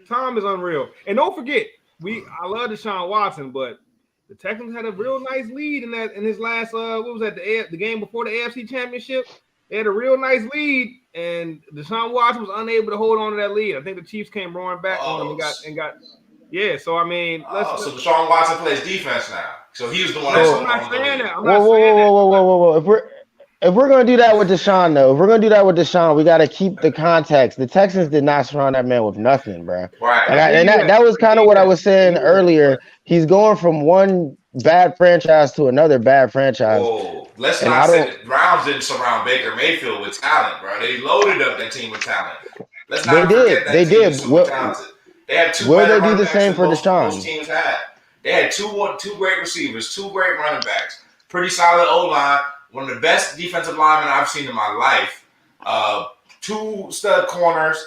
unreal. And don't forget, I love Deshaun Watson, but the Texans had a real nice lead in his last what was that, the game before the AFC Championship? They had a real nice lead, and Deshaun Watson was unable to hold on to that lead. I think the Chiefs came roaring back on him and got yeah. So I mean, so Deshaun Watson plays defense now. So he was the one that's that's I'm not on the saying lead. that. I'm not saying that. Whoa. If we're gonna do that with Deshaun, though, if we're gonna do that with Deshaun, we got to keep the context. The Texans did not surround that man with nothing, bro. Right. That was kind of what I was saying earlier. He's going from one bad franchise to another bad franchise. Whoa, let's not say the Browns didn't surround Baker Mayfield with talent, bro. They loaded up that team with talent. Let's not forget that team was super talented. They had two better running backs than most teams had. They had two great receivers, two great running backs, pretty solid O-line, one of the best defensive linemen I've seen in my life, two stud corners,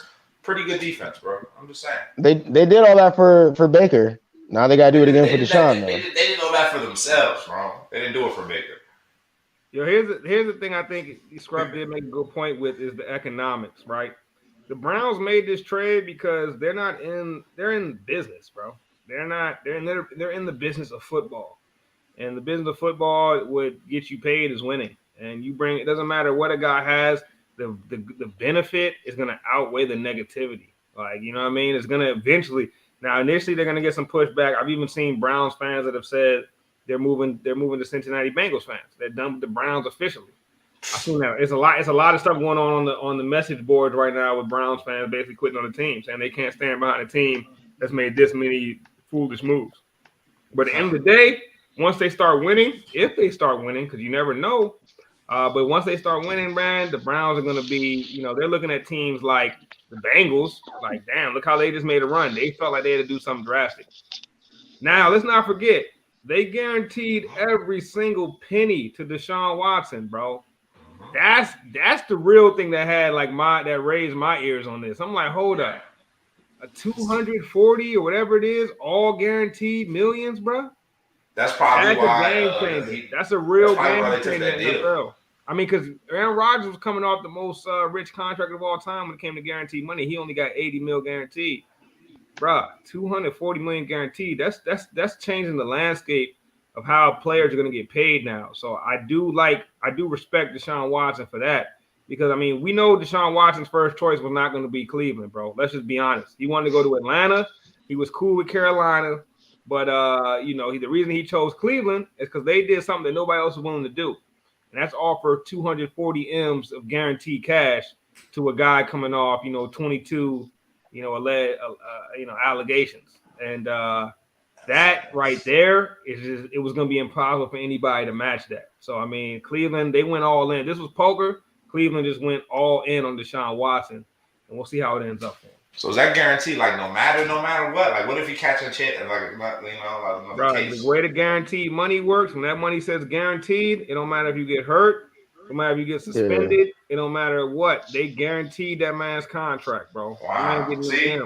pretty good defense, bro. I'm just saying. They did all that for Baker. Now they got to do it again for Deshaun, though. They didn't know that for themselves, bro. They didn't do it for Baker. Yo, here's the thing I think Scrub did make a good point with is the economics, right? The Browns made this trade because they're in business, bro. They're in the business of football. And the business of football, what gets you paid is winning. And it doesn't matter what a guy has, the benefit is gonna outweigh the negativity. Like, you know what I mean? It's gonna eventually. Now, initially, they're gonna get some pushback. I've even seen Browns fans that have said they're moving to Cincinnati Bengals fans. They're done with the Browns officially. I've seen that. It's a lot of stuff going on the message boards right now with Browns fans basically quitting on the team, saying they can't stand behind a team that's made this many foolish moves. But at the end of the day, once they start winning, if they start winning, because you never know, but once they start winning, man, the Browns are going to be, they're looking at teams like the Bengals, like, damn, look how they just made a run. They felt like they had to do something drastic. Now, let's not forget, they guaranteed every single penny to Deshaun Watson, bro. That's the real thing that had that raised my ears on this. I'm like, hold up, a 240 or whatever it is, all guaranteed millions, bro. That's probably why. A game changer. That's a real game changer in the NFL. I mean, because Aaron Rodgers was coming off the most rich contract of all time when it came to guaranteed money. He only got $80 million guaranteed, bro. $240 million guaranteed. That's changing the landscape of how players are going to get paid now. So I do respect Deshaun Watson for that, because I mean, we know Deshaun Watson's first choice was not going to be Cleveland, bro. Let's just be honest. He wanted to go to Atlanta. He was cool with Carolina, but the reason he chose Cleveland is because they did something that nobody else was willing to do, and that's offer 240 M's of guaranteed cash to a guy coming off 22 allegations, and that right there it was going to be impossible for anybody to match that. So I mean, Cleveland, they went all in. This was poker. Cleveland just went all in on Deshaun Watson, and we'll see how it ends up for him. So is that guaranteed? Like no matter what? Like what if he catches a chance? The way the guaranteed money works, when that money says guaranteed, it don't matter if you get hurt, no matter if you get suspended, it don't matter what. They guaranteed that man's contract, bro. Wow. See,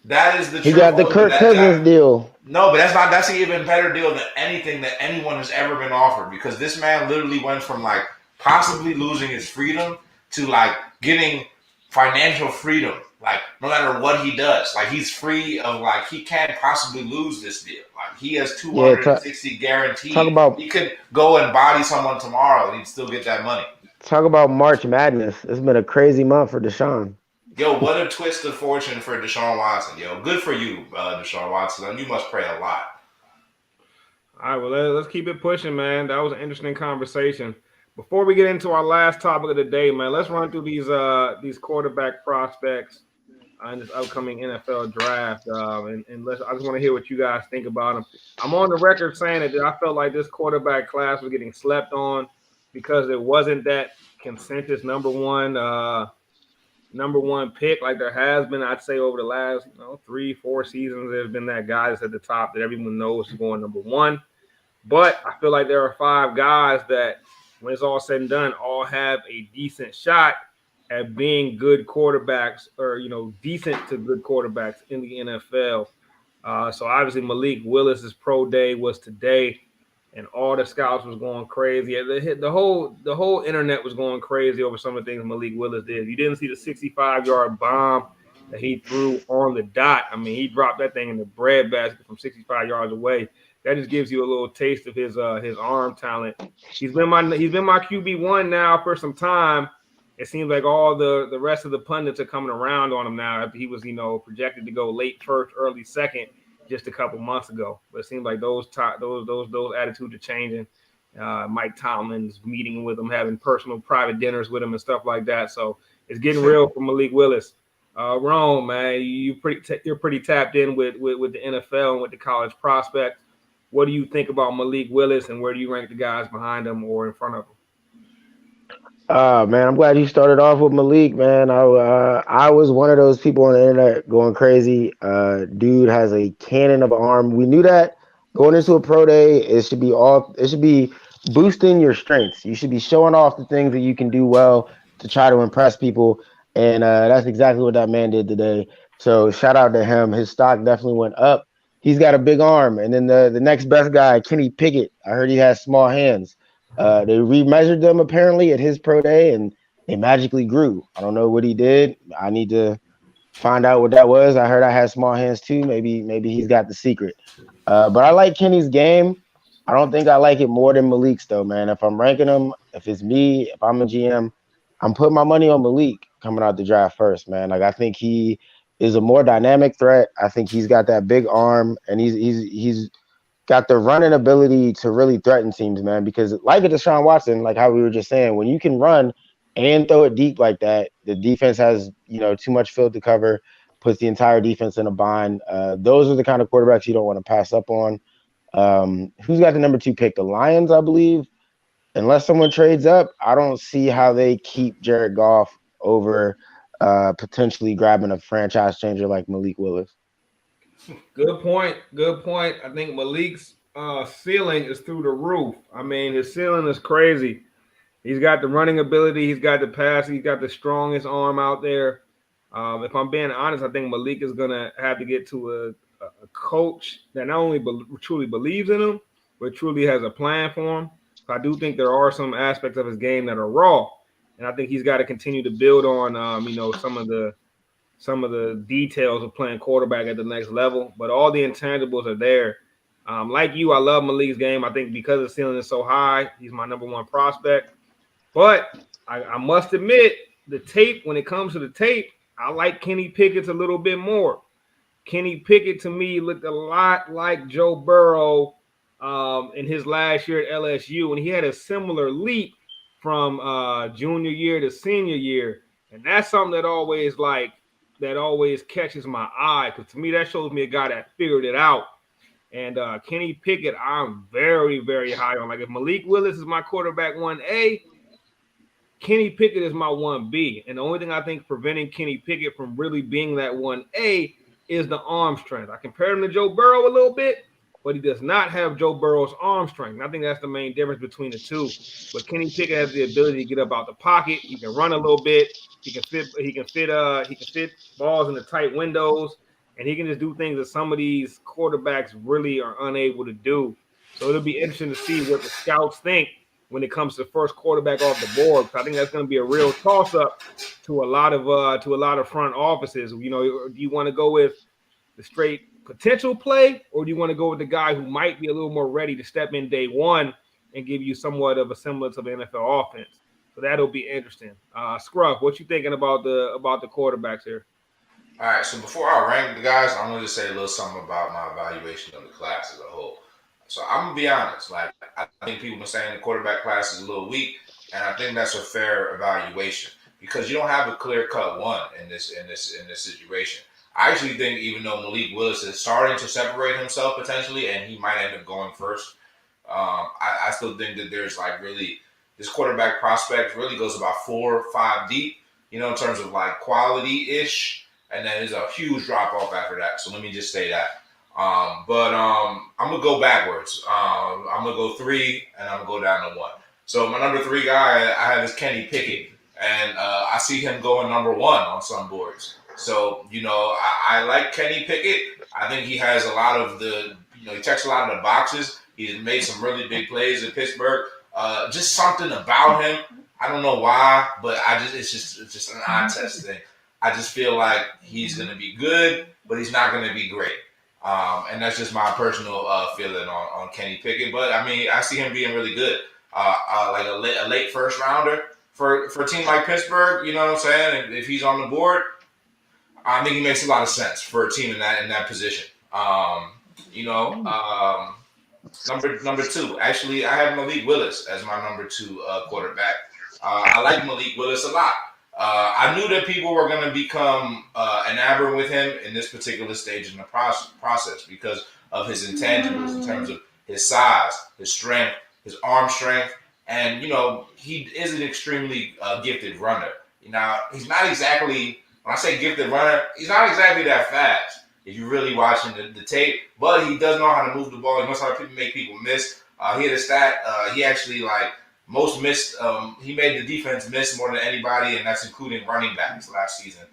that is the truth. He got the Kirk Cousins deal. No, but that's an even better deal than anything that anyone has ever been offered, because this man literally went from like possibly losing his freedom to like getting financial freedom. Like no matter what he does, like he's free of like he can't possibly lose this deal. Like he has 260 guaranteed. He could go and body someone tomorrow and he'd still get that money. Talk about March Madness. It's been a crazy month for Deshaun. Yo, what a twist of fortune for Deshaun Watson. Yo, good for you, Deshaun Watson. You must pray a lot. All right, well, let's keep it pushing, man. That was an interesting conversation. Before we get into our last topic of the day, man, let's run through these quarterback prospects in this upcoming NFL draft. I just want to hear what you guys think about them. I'm on the record saying that I felt like this quarterback class was getting slept on because there wasn't that consensus number one pick like there has been, I'd say, over the last 3-4 seasons. There's been that guy that's at the top that everyone knows is going number one. But I feel like there are 5 guys that when it's all said and done, all have a decent shot at being good quarterbacks or, decent to good quarterbacks in the NFL. So obviously Malik Willis's pro day was today, and all the scouts was going crazy. The whole internet was going crazy over some of the things Malik Willis did. You didn't see the 65-yard bomb that he threw on the dot. I mean, he dropped that thing in the breadbasket from 65 yards away. That just gives you a little taste of his arm talent. He's been my QB1 now for some time. It seems like all the rest of the pundits are coming around on him now after he was, projected to go late first, early second just a couple months ago. But it seems like those attitudes are changing. Mike Tomlin's meeting with him, having personal private dinners with him and stuff like that. So it's getting real for Malik Willis. Rome, man, you're pretty tapped in with the NFL and with the college prospects. What do you think about Malik Willis, and where do you rank the guys behind him or in front of him? Man, I'm glad you started off with Malik, man. I was one of those people on the internet going crazy. Dude has a cannon of an arm. We knew that going into a pro day. It should be boosting your strengths. You should be showing off the things that you can do well to try to impress people. And that's exactly what that man did today. So shout out to him. His stock definitely went up. He's got a big arm. And then the next best guy, Kenny Pickett. I heard he has small hands. They remeasured them apparently at his pro day, and they magically grew. I don't know what he did. I need to find out what that was. I heard I had small hands too. Maybe he's got the secret. But I like Kenny's game. I don't think I like it more than Malik's though, man. If I'm ranking them, if it's me, if I'm a GM, I'm putting my money on Malik coming out the draft first, man. Like I think he is a more dynamic threat. I think he's got that big arm, and he's got the running ability to really threaten teams, man. Because like a Deshaun Watson, like how we were just saying, when you can run and throw it deep like that, the defense has too much field to cover, puts the entire defense in a bind. Those are the kind of quarterbacks you don't want to pass up on. Who's got the number 2 pick? The Lions, I believe. Unless someone trades up, I don't see how they keep Jared Goff over potentially grabbing a franchise changer like Malik Willis. Good point. I think Malik's ceiling is through the roof. I mean, his ceiling is crazy. He's got the running ability. He's got the pass. He's got the strongest arm out there. If I'm being honest, I think Malik is going to have to get to a coach that not only truly believes in him, but truly has a plan for him. So I do think there are some aspects of his game that are raw. And I think he's got to continue to build on, some of the details of playing quarterback at the next level, but all the intangibles are there. Like you, I love Malik's game. I think because the ceiling is so high, he's my number 1 prospect. But I must admit, the tape, when it comes to the tape, I like Kenny Pickett's a little bit more. Kenny Pickett, to me, looked a lot like Joe Burrow in his last year at LSU, and he had a similar leap from junior year to senior year. And that's something that always catches my eye, because to me that shows me a guy that figured it out. And Kenny Pickett, I'm very, very high on. Like if Malik Willis is my quarterback 1A, Kenny Pickett is my 1B. And the only thing I think preventing Kenny Pickett from really being that 1A is the arm strength. I compare him to Joe Burrow a little bit, but he does not have Joe Burrow's arm strength. And I think that's the main difference between the two. But Kenny Pickett has the ability to get up out the pocket. He can run a little bit. He can fit balls in the tight windows, and he can just do things that some of these quarterbacks really are unable to do. So it'll be interesting to see what the scouts think when it comes to first quarterback off the board. I think that's going to be a real toss-up to a lot of front offices. Do you want to go with the straight potential play, or do you want to go with the guy who might be a little more ready to step in day one and give you somewhat of a semblance of an NFL offense? So that'll be interesting. Scruff, what you thinking about the quarterbacks here? All right, so before I rank the guys, I'm going to just say a little something about my evaluation of the class as a whole. So I'm going to be honest. Like, I think people are saying the quarterback class is a little weak, and I think that's a fair evaluation because you don't have a clear-cut one in this situation. I actually think even though Malik Willis is starting to separate himself potentially, and he might end up going first, I still think that there's this quarterback prospect really goes about 4 or 5 deep, in terms of quality-ish, and then there's a huge drop-off after that. So let me just say that. But I'm going to go backwards. I'm going to go 3, and I'm going to go down to 1. So my number 3 guy I have is Kenny Pickett, and I see him going number 1 on some boards. So I like Kenny Pickett. I think he has a lot of he checks a lot of the boxes. He's made some really big plays in Pittsburgh. Just something about him. I don't know why, but it's just an eye test thing. I just feel like he's going to be good, but he's not going to be great. And that's just my personal feeling on Kenny Pickett. But I mean, I see him being really good, like a late first rounder for a team like Pittsburgh. You know what I'm saying? If he's on the board, I think he makes a lot of sense for a team in that position. Number 2, actually, I have Malik Willis as my number 2 quarterback. I like Malik Willis a lot. I knew that people were going to become enamored with him in this particular stage in the process because of his intangibles in terms of his size, his strength, his arm strength, and he is an extremely gifted runner. He's not exactly, when I say gifted runner, he's not exactly that fast if you're really watching the tape, but he does know how to move the ball. He knows how to make people miss. He had a stat. He actually most missed. He made the defense miss more than anybody, and that's including running backs last season.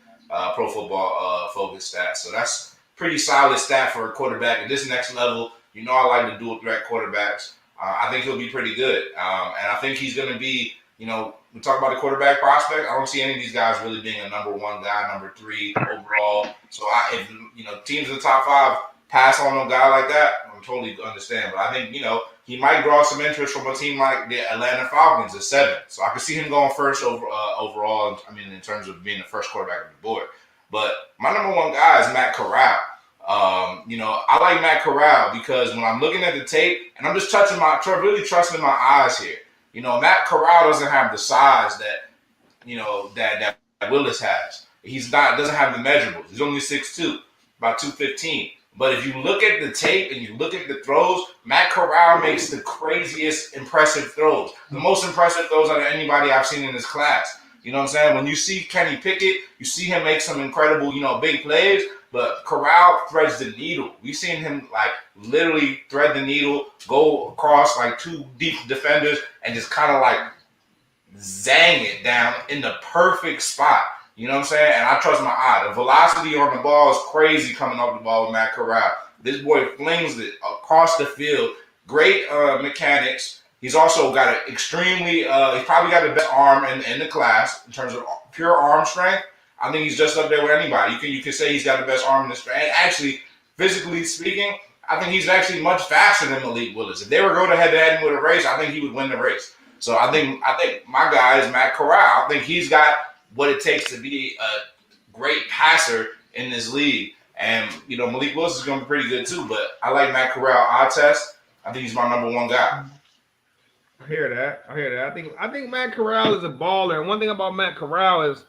Pro Football Focus stats. So that's pretty solid stat for a quarterback at this next level. I like the dual threat quarterbacks. I think he'll be pretty good, and I think he's going to be. We talk about the quarterback prospect. I don't see any of these guys really being a number 1 guy, number 3 overall. So if teams in the top 5 pass on a guy like that, I totally understand. But I think he might draw some interest from a team like the Atlanta Falcons at 7. So I could see him going first overall. I mean, in terms of being the first quarterback on the board. But my number 1 guy is Matt Corral. I like Matt Corral because when I'm looking at the tape and I'm just really trusting my eyes here. Matt Corral doesn't have the size that Willis has. Doesn't have the measurables. He's only 6'2", about 215. But if you look at the tape and you look at the throws, Matt Corral makes the craziest impressive throws. The most impressive throws out of anybody I've seen in this class. You know what I'm saying? When you see Kenny Pickett, you see him make some incredible, big plays. But Corral threads the needle. We've seen him literally thread the needle, go across 2 deep defenders, and just kind of zang it down in the perfect spot. You know what I'm saying? And I trust my eye. The velocity on the ball is crazy coming off the ball with Matt Corral. This boy flings it across the field. Great mechanics. He's also got an extremely. He's probably got the best arm in the class in terms of pure arm strength. I think he's just up there with anybody. You can say he's got the best arm in this. And actually, physically speaking, I think he's actually much faster than Malik Willis. If they were going head-to-head with a race, I think he would win the race. So I think my guy is Matt Corral. I think he's got what it takes to be a great passer in this league. And, Malik Willis is going to be pretty good too. But I like Matt Corral eye test. I think he's my number 1 guy. I hear that. I think Matt Corral is a baller. And one thing about Matt Corral is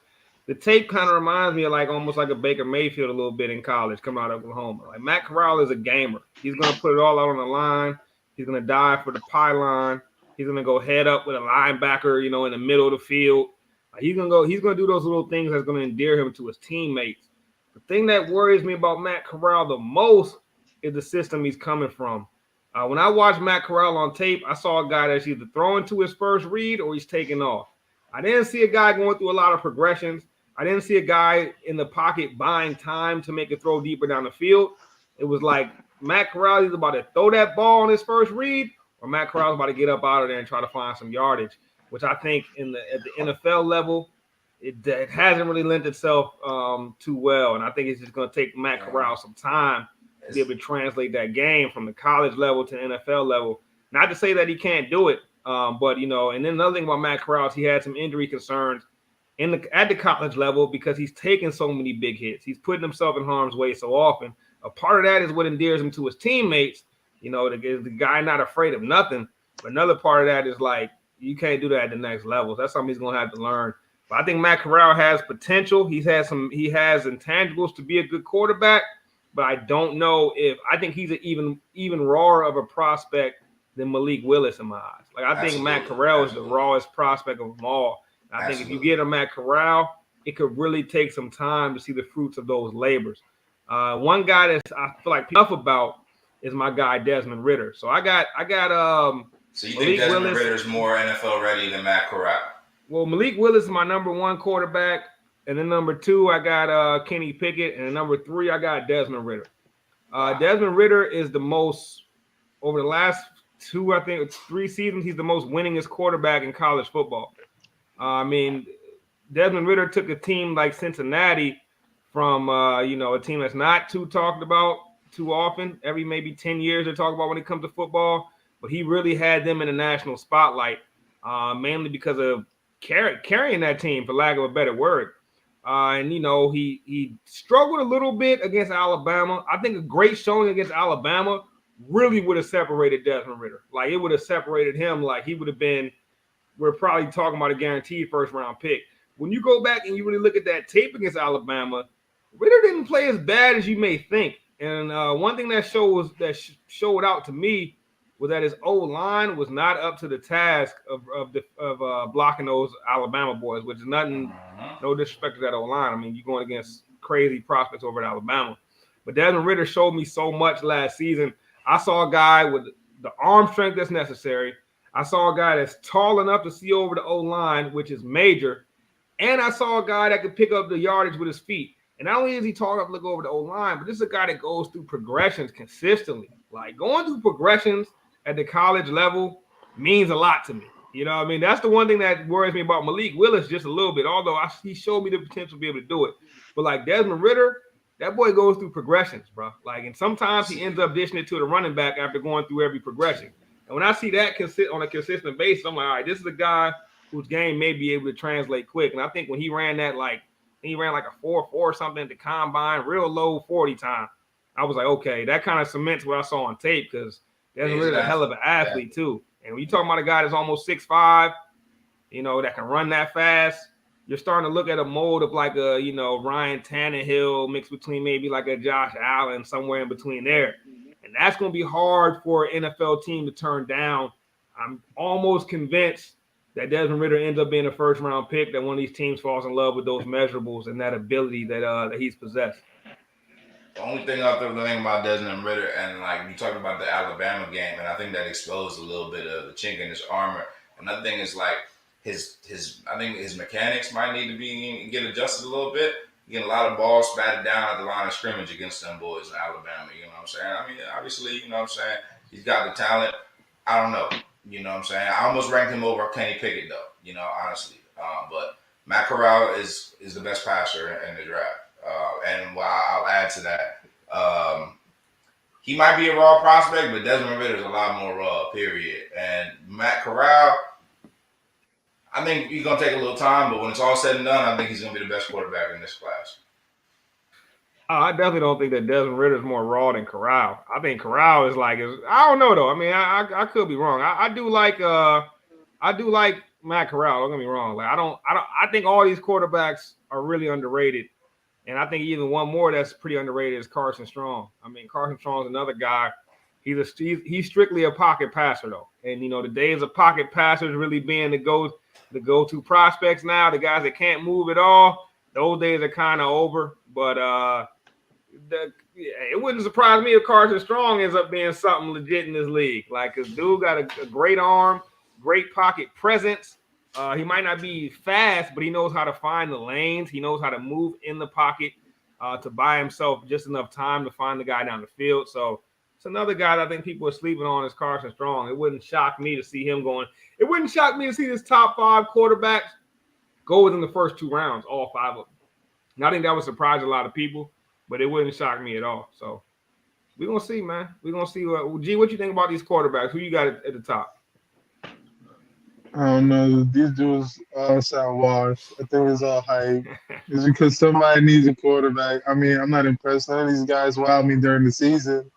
the tape kind of reminds me of almost like a Baker Mayfield a little bit in college coming out of Oklahoma. Matt Corral is a gamer. He's going to put it all out on the line. He's going to dive for the pylon. He's going to go head up with a linebacker, in the middle of the field. He's going to do those little things that's going to endear him to his teammates. The thing that worries me about Matt Corral the most is the system he's coming from. When I watched Matt Corral on tape, I saw a guy that's either throwing to his first read or he's taking off. I didn't see a guy going through a lot of progressions. I didn't see a guy in the pocket buying time to make a throw deeper down the field. It was like Matt Corral is about to throw that ball on his first read, or Matt Corral is about to get up out of there and try to find some yardage, which I think at the NFL level, it hasn't really lent itself too well. And I think it's just going to take Matt Corral some time to be able to translate that game from the college level to the NFL level. Not to say that he can't do it, but, and then another thing about Matt Corral is he had some injury concerns at the college level because he's taking so many big hits. He's putting himself in harm's way so often. A part of that is what endears him to his teammates. The guy not afraid of nothing. But another part of that is you can't do that at the next level. That's something he's going to have to learn. But I think Matt Corral has potential. He has intangibles to be a good quarterback. But I don't know I think he's an even rawer of a prospect than Malik Willis in my eyes. I think Matt Corral is the rawest prospect of them all. I think if you get a Matt Corral, it could really take some time to see the fruits of those labors. One guy that I feel enough about is my guy Desmond Ritter. So I got So you think Desmond Ritter is more NFL ready than Matt Corral? Well, Malik Willis is my number 1 quarterback, and then number 2 I got Kenny Pickett, and number 3 I got Desmond Ritter. Desmond Ritter is the most over the last 2, I think 3 seasons. He's the most winningest quarterback in college football. I mean, Desmond Ritter took a team like Cincinnati from a team that's not too talked about too often. Every maybe 10 years they talk about when it comes to football, but he really had them in the national spotlight, mainly because of carrying that team, for lack of a better word. And he struggled a little bit against Alabama. I think a great showing against Alabama really would have separated Desmond Ritter. Like, it would have separated him. Like, he would have been. We're probably talking about a guaranteed first-round pick. When you go back and you really look at that tape against Alabama, Ritter didn't play as bad as you may think. And one thing that showed out to me was that his O-line was not up to the task of blocking those Alabama boys, which is nothing, no disrespect to that O-line. I mean, you're going against crazy prospects over at Alabama. But Desmond Ritter showed me so much last season. I saw a guy with the arm strength that's necessary. I saw a guy that's tall enough to see over the O-line, which is major. And I saw a guy that could pick up the yardage with his feet. And not only is he tall enough to look over the O-line, but this is a guy that goes through progressions consistently. Like, going through progressions at the college level means a lot to me. You know what I mean? That's the one thing that worries me about Malik Willis just a little bit, although he showed me the potential to be able to do it. But like Desmond Ritter, that boy goes through progressions, bro. Like, and sometimes he ends up dishing it to the running back after going through every progression. And when I see that on a consistent basis, I'm like, all right, this is a guy whose game may be able to translate quick. And I think when he ran that, he ran like a 4.4 or something at the combine, real low 40 time. I was like, okay, that kind of cements what I saw on tape, because Desmond Ritter's a hell of an athlete too. And when you're talking about a guy that's almost 6'5", that can run that fast, you're starting to look at a mold of like a, Ryan Tannehill mixed between maybe like a Josh Allen, somewhere in between there. And that's going to be hard for an NFL team to turn down. I'm almost convinced that Desmond Ritter ends up being a first-round pick, that one of these teams falls in love with those measurables and that ability that he's possessed. The only thing I think about Desmond Ritter, and like you talked about the Alabama game, and I think that exposed a little bit of the chink in his armor. Another thing is like I think his mechanics might need to get adjusted a little bit. Getting a lot of balls batted down at the line of scrimmage against them boys in Alabama. You know what I'm saying? I mean, obviously, you know what I'm saying? He's got the talent. I don't know. You know what I'm saying? I almost ranked him over Kenny Pickett, though, honestly. But Matt Corral is the best passer in the draft. And I'll add to that. He might be a raw prospect, but Desmond Ritter is a lot more raw, period. And Matt Corral, I think he's going to take a little time, but when it's all said and done, I think he's going to be the best quarterback in this class. I definitely don't think that Desmond Ritter is more raw than Corral. I think Corral is I don't know though. I mean, I could be wrong. I do like Matt Corral. Don't get me wrong. Like I think all these quarterbacks are really underrated, and I think even one more that's pretty underrated is Carson Strong. I mean, Carson Strong is another guy. He's strictly a pocket passer though, and the days of pocket passers really being the go-to prospects now, the guys that can't move at all, those days are kind of over. But it wouldn't surprise me if Carson Strong ends up being something legit in this league. Like, this dude got a great arm, great pocket presence. He might not be fast, but he knows how to find the lanes. He knows how to move in the pocket to buy himself just enough time to find the guy down the field. So it's another guy that I think people are sleeping on is Carson Strong. It wouldn't shock me to see him going. It wouldn't shock me to see this top 5 quarterbacks go within the first 2 rounds, all 5 of them. And I think that would surprise a lot of people, but it wouldn't shock me at all. So we're going to see, man. We're going to see. G, what you think about these quarterbacks? Who you got at the top? I don't know. These dudes sound washed. I think it's all hype. It's because somebody needs a quarterback. I mean, I'm not impressed. None of these guys wowed me during the season.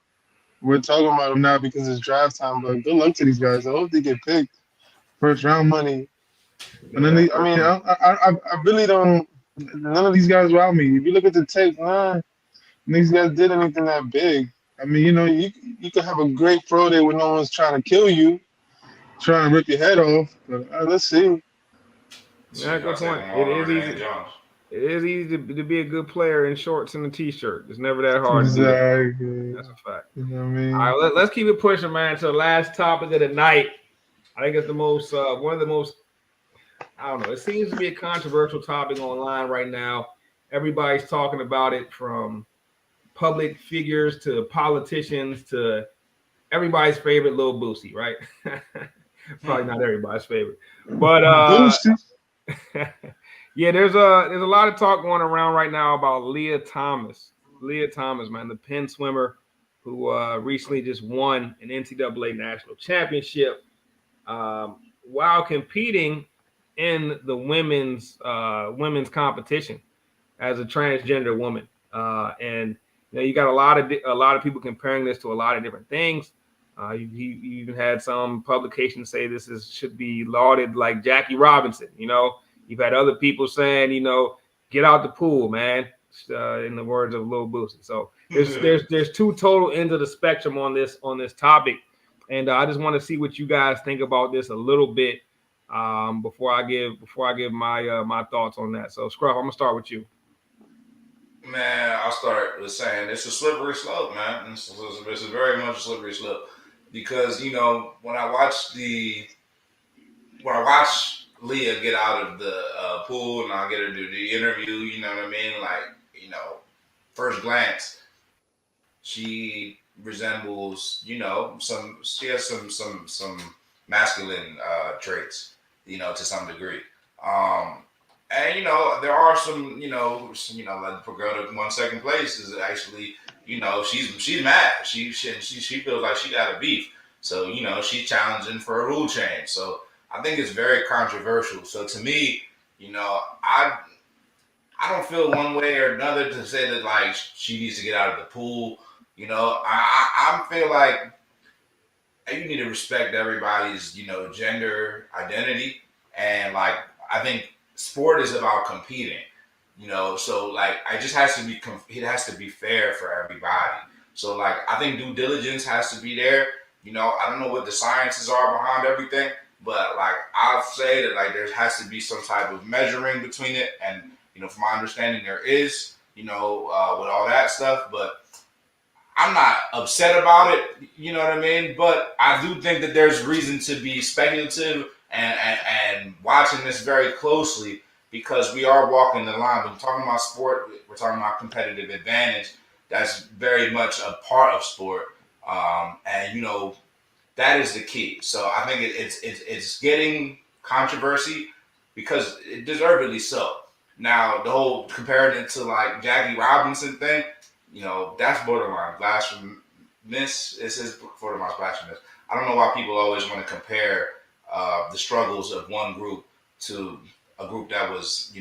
We're talking about them now because it's draft time, but good luck to these guys. I hope they get picked. First round money. And then I really don't. None of these guys wow me. If you look at the tape, these guys did anything that big. I mean, you could have a great pro day when no one's trying to kill you, trying to rip your head off. But let's see. Yeah, good point. It is easy to be a good player in shorts and a t-shirt. It's never that hard. Exactly. That's a fact. You know what I mean? All right, let's keep it pushing, man, to the last topic of the night. I think it's the most one of the most. I don't know. It seems to be a controversial topic online right now. Everybody's talking about it, from public figures to politicians to everybody's favorite Lil Boosie, right? Probably not everybody's favorite, but yeah, there's a lot of talk going around right now about Leah Thomas. Leah Thomas, man, the Penn swimmer who recently just won an NCAA national championship while competing in the women's competition as a transgender woman. And you got a lot of people comparing this to a lot of different things. You even had some publications say should be lauded like Jackie Robinson. You've had other people saying, get out the pool, man. In the words of Lil Boosie. So there's two total ends of the spectrum on this topic, and I just want to see what you guys think about this a little bit before I give my thoughts on that. So Scruff, I'm gonna start with you. Man, I'll start with saying it's a slippery slope, man. It's a very much a slippery slope because when I watch Leah get out of the pool and I'll get her to do the interview, you know what I mean? Like, first glance, she resembles, she has some masculine traits, to some degree. And there are some, like the girl that won second place is actually, she's mad. She feels like she got a beef. So, she's challenging for a rule change. So I think it's very controversial. So to me, I don't feel one way or another to say that like she needs to get out of the pool. I feel like you need to respect everybody's, gender identity. And like, I think sport is about competing, so like it has to be fair for everybody. So like, I think due diligence has to be there. I don't know what the sciences are behind everything, but like I'll say that like there has to be some type of measuring between it. And, from my understanding, there is, with all that stuff, but I'm not upset about it, you know what I mean? But I do think that there's reason to be speculative and watching this very closely, because we are walking the line. When we're talking about sport, we're talking about competitive advantage. That's very much a part of sport. And, that is the key. So I think it's getting controversy because it deservedly so. Now, the whole comparing it to like Jackie Robinson thing, that's borderline blasphemous. It's borderline blasphemous. I don't know why people always want to compare the struggles of one group to a group that was,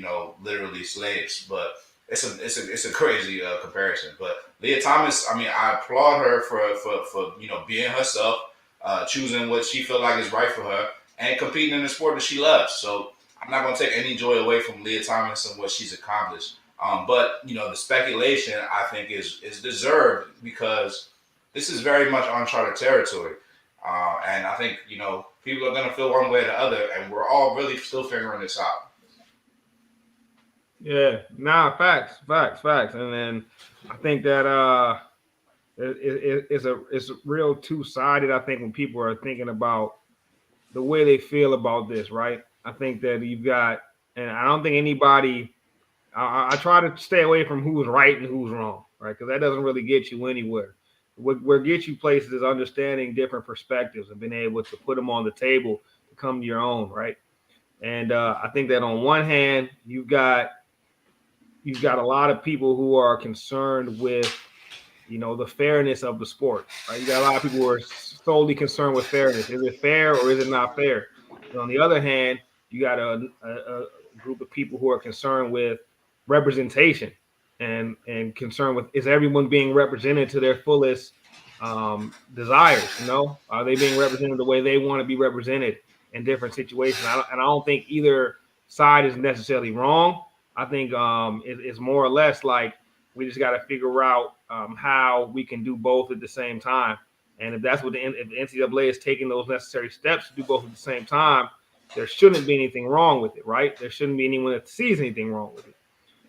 literally slaves. But it's a crazy comparison. But Leah Thomas, I mean, I applaud her for being herself, choosing what she feel like is right for her, and competing in the sport that she loves. So I'm not going to take any joy away from Leah Thomas and what she's accomplished. But the speculation, I think, is deserved because this is very much uncharted territory. And I think, people are going to feel one way or the other, and we're all really still figuring this out. Yeah, facts. And then I think that it's real two-sided, I think, when people are thinking about the way they feel about this, right? I think that you've got, and I don't think anybody, I try to stay away from who's right and who's wrong, right? Because that doesn't really get you anywhere. What gets you places is understanding different perspectives and being able to put them on the table to come to your own, right? And I think that on one hand, you've got a lot of people who are concerned with, the fairness of the sport, right? You got a lot of people who are solely concerned with fairness. Is it fair or is it not fair? And on the other hand, you got a group of people who are concerned with representation and concerned with, is everyone being represented to their fullest desires? Are they being represented the way they want to be represented in different situations? I don't think either side is necessarily wrong. I think it's more or less like we just got to figure out how we can do both at the same time. And if that's what if the NCAA is taking those necessary steps to do both at the same time, there shouldn't be anything wrong with it, right? There shouldn't be anyone that sees anything wrong with it.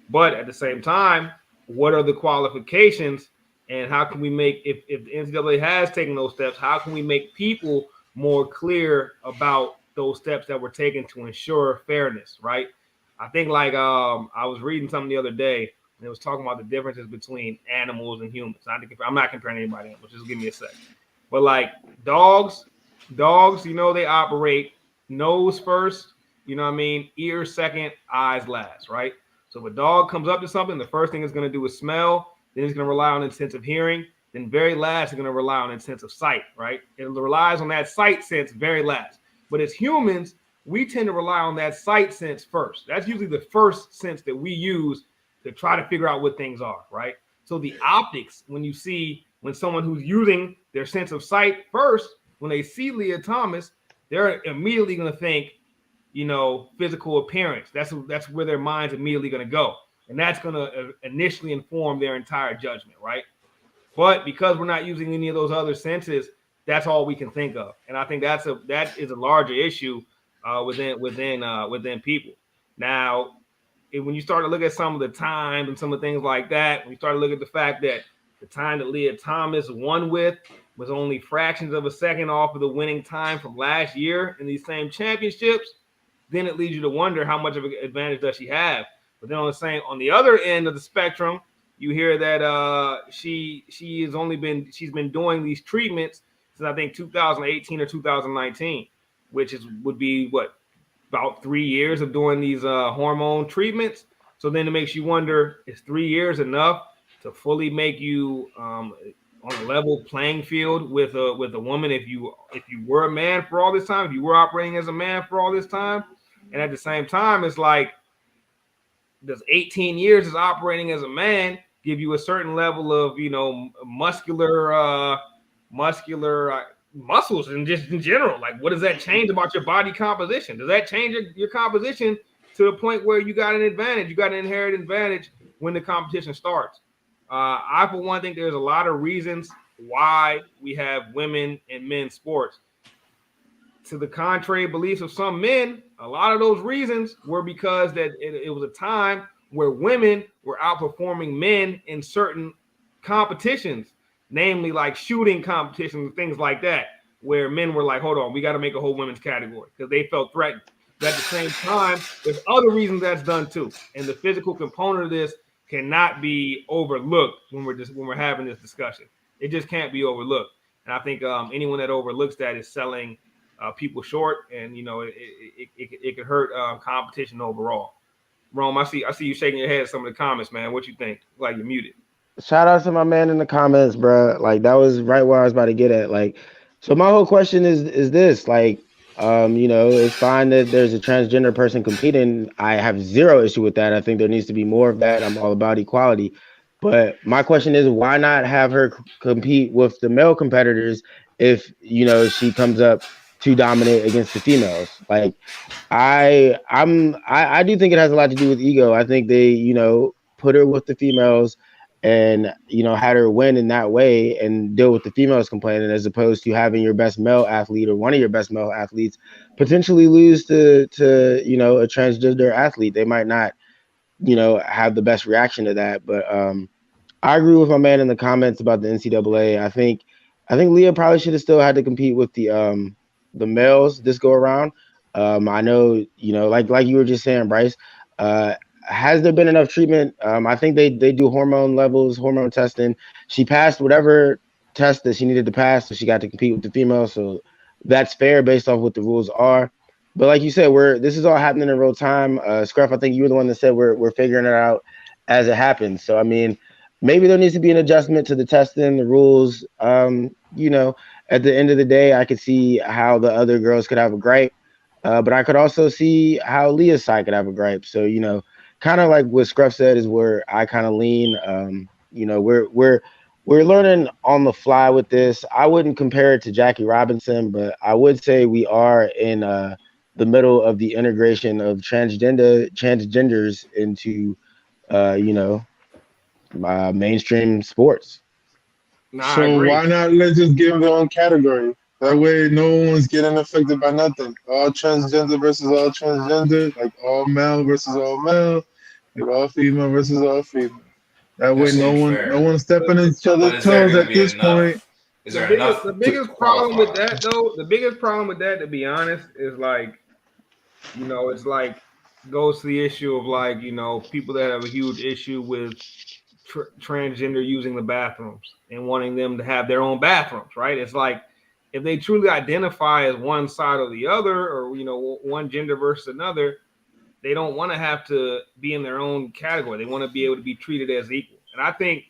But at the same time, what are the qualifications, and how can we make, if the NCAA has taken those steps, how can we make people more clear about those steps that were taken to ensure fairness, right? I think like I was reading something the other day and it was talking about the differences between animals and humans. I'm not comparing anybody to animals, just give me a second. But like dogs, they operate nose first, ears second, eyes last, right? So if a dog comes up to something, the first thing it's going to do is smell, then it's going to rely on its sense of hearing, then very last, it's going to rely on its sense of sight, right? It relies on that sight sense very last. But as humans, we tend to rely on that sight sense first. That's usually the first sense that we use to try to figure out what things are, right? So the optics, when someone who's using their sense of sight first, when they see Leah Thomas, they're immediately going to think, physical appearance. That's where their mind's immediately going to go. And that's going to initially inform their entire judgment, right? But because we're not using any of those other senses, that's all we can think of. And I think that is a larger issue within people. Now, when you start to look at some of the times and some of the things like that, when you start to look at the fact that the time that Leah Thomas won with was only fractions of a second off of the winning time from last year in these same championships, then it leads you to wonder how much of an advantage does she have. But then on the other end of the spectrum, you hear that she's been doing these treatments since I think 2018 or 2019, which would be what, about 3 years of doing these hormone treatments. So then it makes you wonder, is 3 years enough to fully make you on a level playing field with a woman if you were a man for all this time, if you were operating as a man for all this time? And at the same time, it's like, does 18 years as operating as a man give you a certain level of, muscular muscles and just in general? Like, what does that change about your body composition? Does that change your composition to the point where you got an advantage? You got an inherent advantage when the competition starts. I, for one, think there's a lot of reasons why we have women in men's sports. To the contrary beliefs of some men, a lot of those reasons were because that it was a time where women were outperforming men in certain competitions, namely like shooting competitions and things like that, where men were like, hold on, we got to make a whole women's category because they felt threatened. But at the same time, there's other reasons that's done too. And the physical component of this cannot be overlooked when we're having this discussion. It just can't be overlooked. And I think anyone that overlooks that is selling people short, and it could hurt competition overall. Rome, I see you shaking your head at some of the comments, man. What you think? Like, you're muted. Shout out to my man in the comments, bro. Like, that was right where I was about to get at. Like, so my whole question is this, like, it's fine that there's a transgender person competing. I have zero issue with that. I think there needs to be more of that. I'm all about equality. But my question is, why not have her compete with the male competitors if, she comes up too dominant against the females? Like, I do think it has a lot to do with ego. I think they, put her with the females and, had her win in that way and deal with the females complaining, as opposed to having your best male athlete or one of your best male athletes potentially lose to a transgender athlete. They might not, have the best reaction to that. But I agree with my man in the comments about the NCAA. I think Leah probably should have still had to compete with the males this go around. I know, like you were just saying, Bryce, has there been enough treatment? I think they do hormone levels, hormone testing. She passed whatever test that she needed to pass, so she got to compete with the females. So that's fair based off what the rules are. But like you said, this is all happening in real time. Scruff, I think you were the one that said we're figuring it out as it happens. So I mean, maybe there needs to be an adjustment to the testing, the rules. At the end of the day, I could see how the other girls could have a gripe, but I could also see how Leah's side could have a gripe. So kind of like what Scruff said is where I kind of lean. We're learning on the fly with this. I wouldn't compare it to Jackie Robinson, but I would say we are in the middle of the integration of transgenders into mainstream sports. So why not let's just give them their own category? That way, no one's getting affected by nothing. All transgender versus all transgender, like all male versus all male, like all female versus all female. That way, no one's stepping on each other's toes at this point. Is there enough? The biggest problem with that, though, to be honest, is like, it's like goes to the issue of like, people that have a huge issue with transgender using the bathrooms and wanting them to have their own bathrooms, right? It's like if they truly identify as one side or the other, or one gender versus another, they don't want to have to be in their own category. They want to be able to be treated as equal. And I think,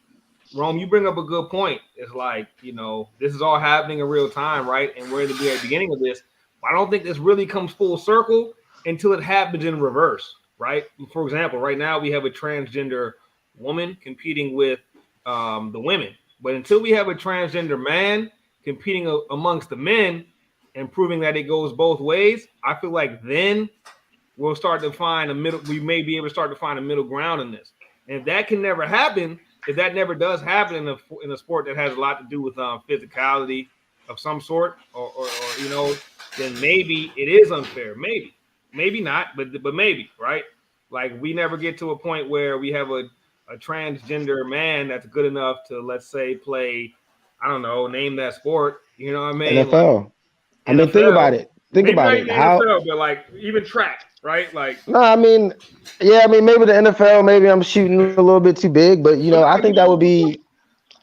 Rome, you bring up a good point. It's like, this is all happening in real time, right? And we're at the beginning of this. I don't think this really comes full circle until it happens in reverse, right? For example, right now we have a transgender woman competing with the women. But until we have a transgender man competing amongst the men and proving that it goes both ways, I feel like then we'll start to find we may be able to start to find a middle ground in this. And if that can never happen, if that never does happen in a sport that has a lot to do with physicality of some sort, or then maybe it is unfair. Maybe not, but maybe, right? Like we never get to a point where we have a transgender man that's good enough to, let's say, play, I don't know, name that sport. You know what I mean? NFL. Like, I mean, think about it. Think about it. How? NFL, but like even track, right? Like no, I mean, yeah, I mean maybe the NFL. Maybe I'm shooting a little bit too big, but I think that would be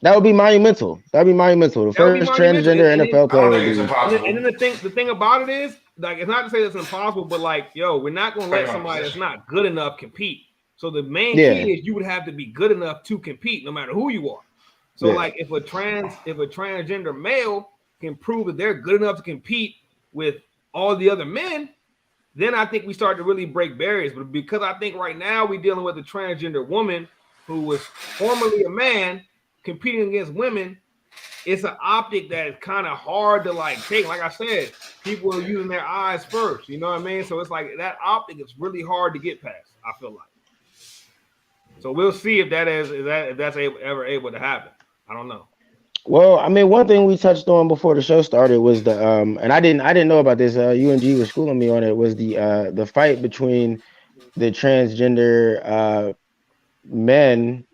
monumental. That'd be monumental. The first transgender NFL player. And then the thing about it is, like, it's not to say it's impossible, but like, we're not going to let somebody that's not good enough compete. So the main key is you would have to be good enough to compete, no matter who you are. So like, if a transgender male can prove that they're good enough to compete with all the other men, then I think we start to really break barriers. But because I think right now we're dealing with a transgender woman who was formerly a man competing against women, it's an optic that is kind of hard to like take. Like I said, people are using their eyes first. You know what I mean? So it's like that optic is really hard to get past, I feel like. So we'll see if that's ever able to happen. I don't know. Well, I mean, one thing we touched on before the show started was the and I didn't know about this. UNG was schooling me on it. Was the fight between the transgender men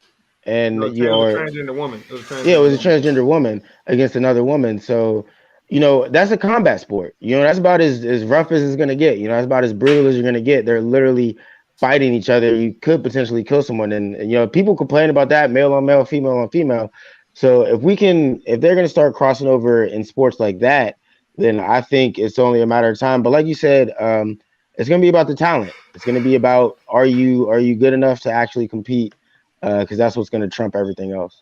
and transgender woman. It was a transgender woman against another woman. So, that's a combat sport. That's about as rough as it's gonna get. That's about as brutal as you're gonna get. They're literally fighting each other. You could potentially kill someone, and people complain about that, male on male, female on female. So if they're going to start crossing over in sports like that, then I think it's only a matter of time. But like you said, it's going to be about the talent. It's going to be about, are you good enough to actually compete? Because that's what's going to trump everything else.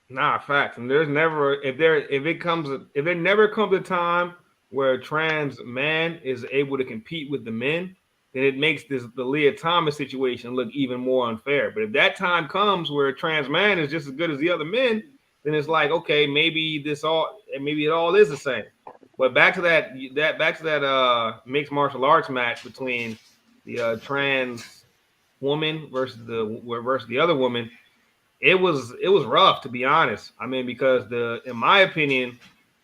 Nah, facts. And there's never, if there never comes a time where a trans man is able to compete with the men, then it makes the Leah Thomas situation look even more unfair. But if that time comes where a trans man is just as good as the other men, then it's like, okay, maybe it all is the same. But back to that mixed martial arts match between the trans woman versus the other woman, it was rough, to be honest. I mean, because in my opinion,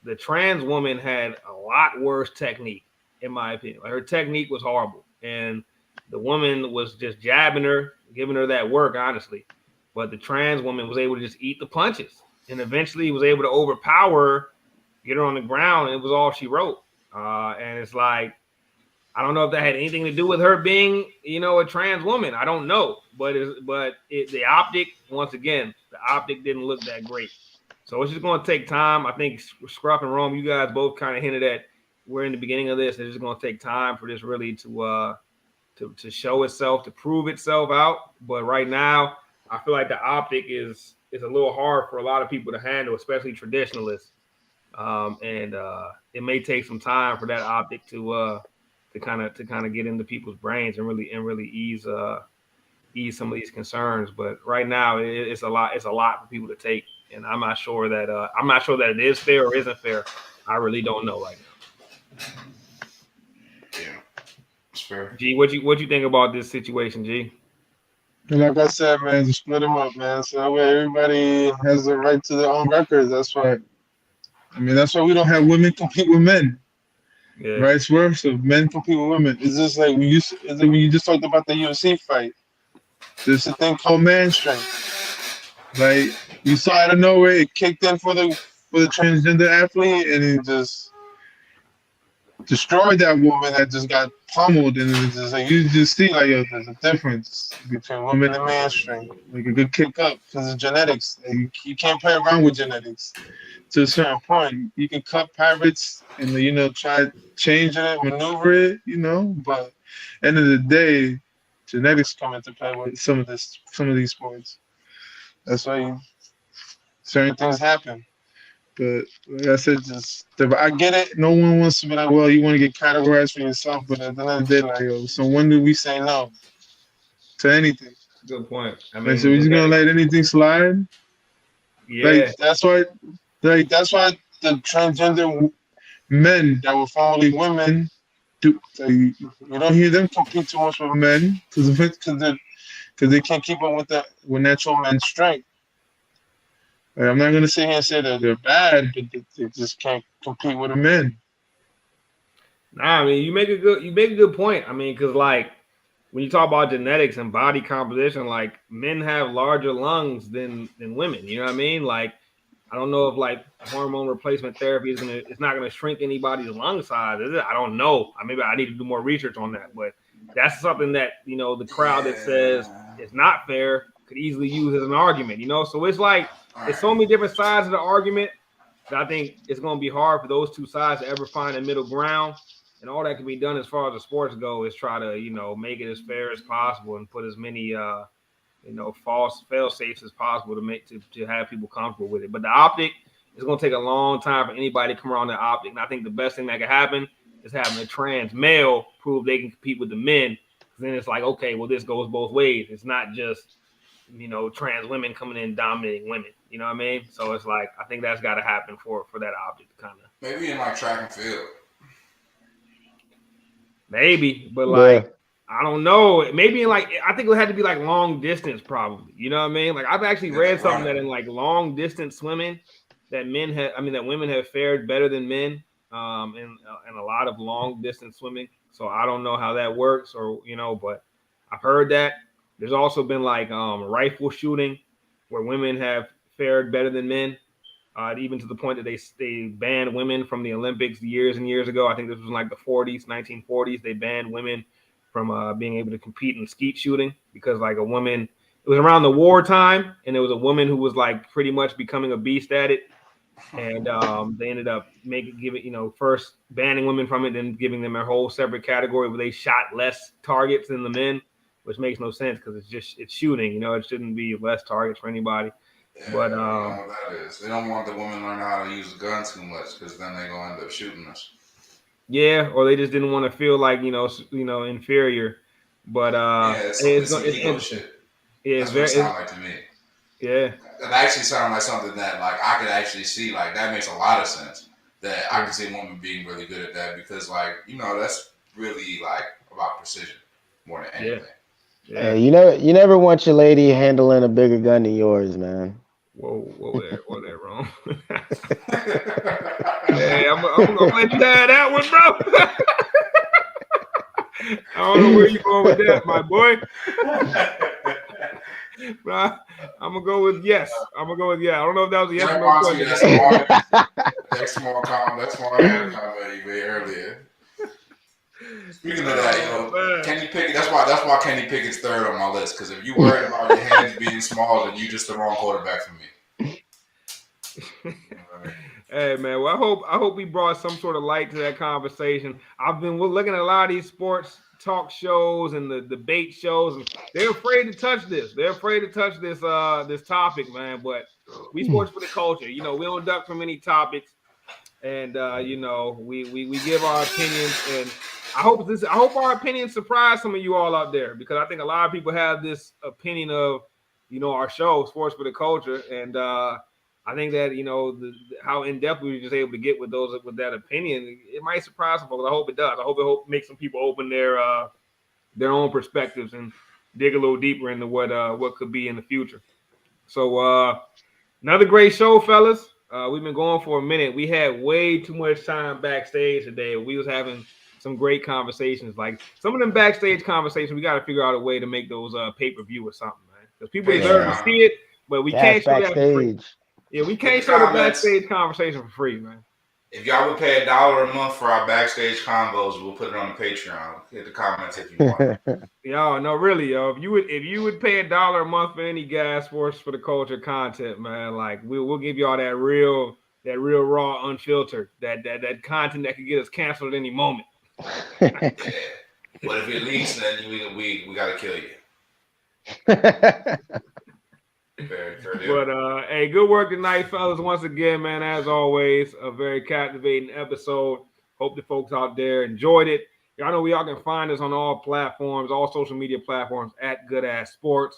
the trans woman had a lot worse technique. In my opinion, her technique was horrible, and the woman was just jabbing her, giving her that work, honestly. But the trans woman was able to just eat the punches. And eventually was able to overpower her, get her on the ground, and it was all she wrote. And it's like, I don't know if that had anything to do with her being, a trans woman. I don't know. But the optic, once again, the optic didn't look that great. So it's just going to take time. I think Scruff and Rome, you guys both kind of hinted at we're in the beginning of this. It's just going to take time for this really to show itself, to prove itself out. But right now, I feel like the optic is a little hard for a lot of people to handle, especially traditionalists. And it may take some time for that optic to kind of get into people's brains and really ease some of these concerns. But right now, it's a lot for people to take, and I'm not sure that it is fair or isn't fair. I really don't know right now. Yeah, it's fair. G, what you think about this situation, G? And like I said, man, just split them up, man. So that way everybody has the right to their own records. That's why. I mean, that's why we don't have women compete with men. Yeah. Right, Swerve? So men compete with women. It's just like when you just talked about the UFC fight. There's a thing called man strength. Like, you saw out of nowhere, it kicked in for the for the transgender athlete, and he just destroyed that woman that just got pummeled, and it's just like you just see like, yo, there's a difference between women and man strength. Like a good kick up because of genetics. Like, you can't play around with genetics to a certain point. You can cut pirates and try change it, maneuver it, but end of the day, genetics come into play with some of these sports. That's why certain things happen. But like I said, I get it. No one wants to be like, well, you want to get categorized for yourself, but at the end of the day, like, yo, so when do we say no to anything? Good point. I mean, Like, so we're just gonna let anything slide? Yeah. Like that's why the transgender men that were formerly women do. Like, you don't hear them compete too much with men because they can't keep up with natural men's strength. Like, I'm not gonna sit here and say that they're bad, but they just can't compete with the men. Nah, I mean, you make a good point. I mean, because like when you talk about genetics and body composition, like men have larger lungs than women. You know what I mean? Like, I don't know if like hormone replacement therapy it's not gonna shrink anybody's lung size, is it? I don't know. Maybe I need to do more research on that, but that's something that the crowd that says it's not fair could easily use as an argument. So it's like there's so many different sides of the argument that I think it's going to be hard for those two sides to ever find a middle ground. And all that can be done as far as the sports go is try to, make it as fair as possible and put as many, false fail safes as possible to have people comfortable with it. But the optic is going to take a long time for anybody to come around the optic. And I think the best thing that could happen is having a trans male prove they can compete with the men. Then it's like, okay, well, this goes both ways. It's not just, trans women coming in dominating women. You know what I mean? So it's like, I think that's got to happen for that object to kind of. Maybe in like track and field. Maybe, but like, I don't know. Maybe in like, I think it had to be like long distance probably. You know what I mean? Like I've actually read something that in like long distance swimming that women have fared better than men in a lot of long distance swimming. So I don't know how that works but I've heard that. There's also been like rifle shooting where women have fared better than men, even to the point that they banned women from the Olympics years and years ago. I think this was in like the 1940s. They banned women from being able to compete in skeet shooting because like a woman, it was around the wartime, and there was a woman who was like pretty much becoming a beast at it. And they ended up first banning women from it, then giving them a whole separate category where they shot less targets than the men, which makes no sense because it's shooting. It shouldn't be less targets for anybody. Yeah, but you know what that is. They don't want the women learning how to use the gun too much because then they're gonna end up shooting us. Yeah, or they just didn't want to feel like inferior. But it's interesting. Yeah, that's what it sounds like to me. Yeah, it actually sounded like something that like I could actually see. Like that makes a lot of sense. That I can see a woman being really good at that because that's really like about precision more than anything. Yeah. You never want your lady handling a bigger gun than yours, man. Whoa there, wrong. Hey, I'm gonna let you have that one, bro. I don't know where you going with that, my boy. Bro, I'm gonna go with yes. I don't know if that was a yes or no question. That's small comment you made earlier. Speaking of that, Kenny Pickett. That's why Kenny Pickett's third on my list. Because if you worried about your hands being small, then you just the wrong quarterback for me. Hey man, well I hope we brought some sort of light to that conversation. We're looking at a lot of these sports talk shows and the debate shows, and they're afraid to touch this. They're afraid to touch this topic, man. But we sports for the culture. We don't duck from any topics, and we give our opinions. And I hope our opinions surprise some of you all out there, because I think a lot of people have this opinion of our show, Sports for the Culture, and I think that how in depth we were just able to get with that opinion, it might surprise some folks. I hope it does. I hope it makes some people open their own perspectives and dig a little deeper into what could be in the future. So another great show, fellas. We've been going for a minute. We had way too much time backstage today. We was having some great conversations. Like some of them backstage conversations, we got to figure out a way to make those pay-per-view or something, man. Because people deserve to see it, but we can't show that for free. Yeah, we can't show the backstage conversation for free, man. If y'all would pay $1 a month for our backstage combos, we'll put it on the Patreon. Hit the comments if you want. Yo, no, really, yo. If you would pay $1 a month for any Gas Sports for the Culture content, man, like we'll give you all that real raw, unfiltered, that content that could get us canceled at any moment. But if it leaks, then we gotta kill you. But hey, good work tonight, fellas. Once again, man, as always, a very captivating episode. Hope the folks out there enjoyed it. Y'all know y'all can find us on all platforms, all social media platforms at GoodAssSports.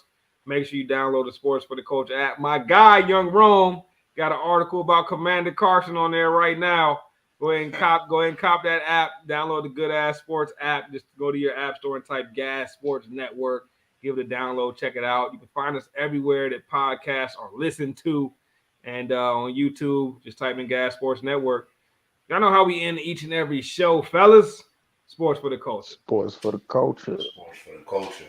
Make sure you download the Sports for the Culture app. My guy, Young Rome, got an article about Commander Carson on there right now. Go ahead and cop that app. Download the GoodAssSports app. Just go to your app store and type Gas Sports Network. Give it a download. Check it out. You can find us everywhere that podcasts are listened to. And on YouTube, just type in Gas Sports Network. Y'all know how we end each and every show, fellas. Sports for the culture. Sports for the culture. Sports for the culture.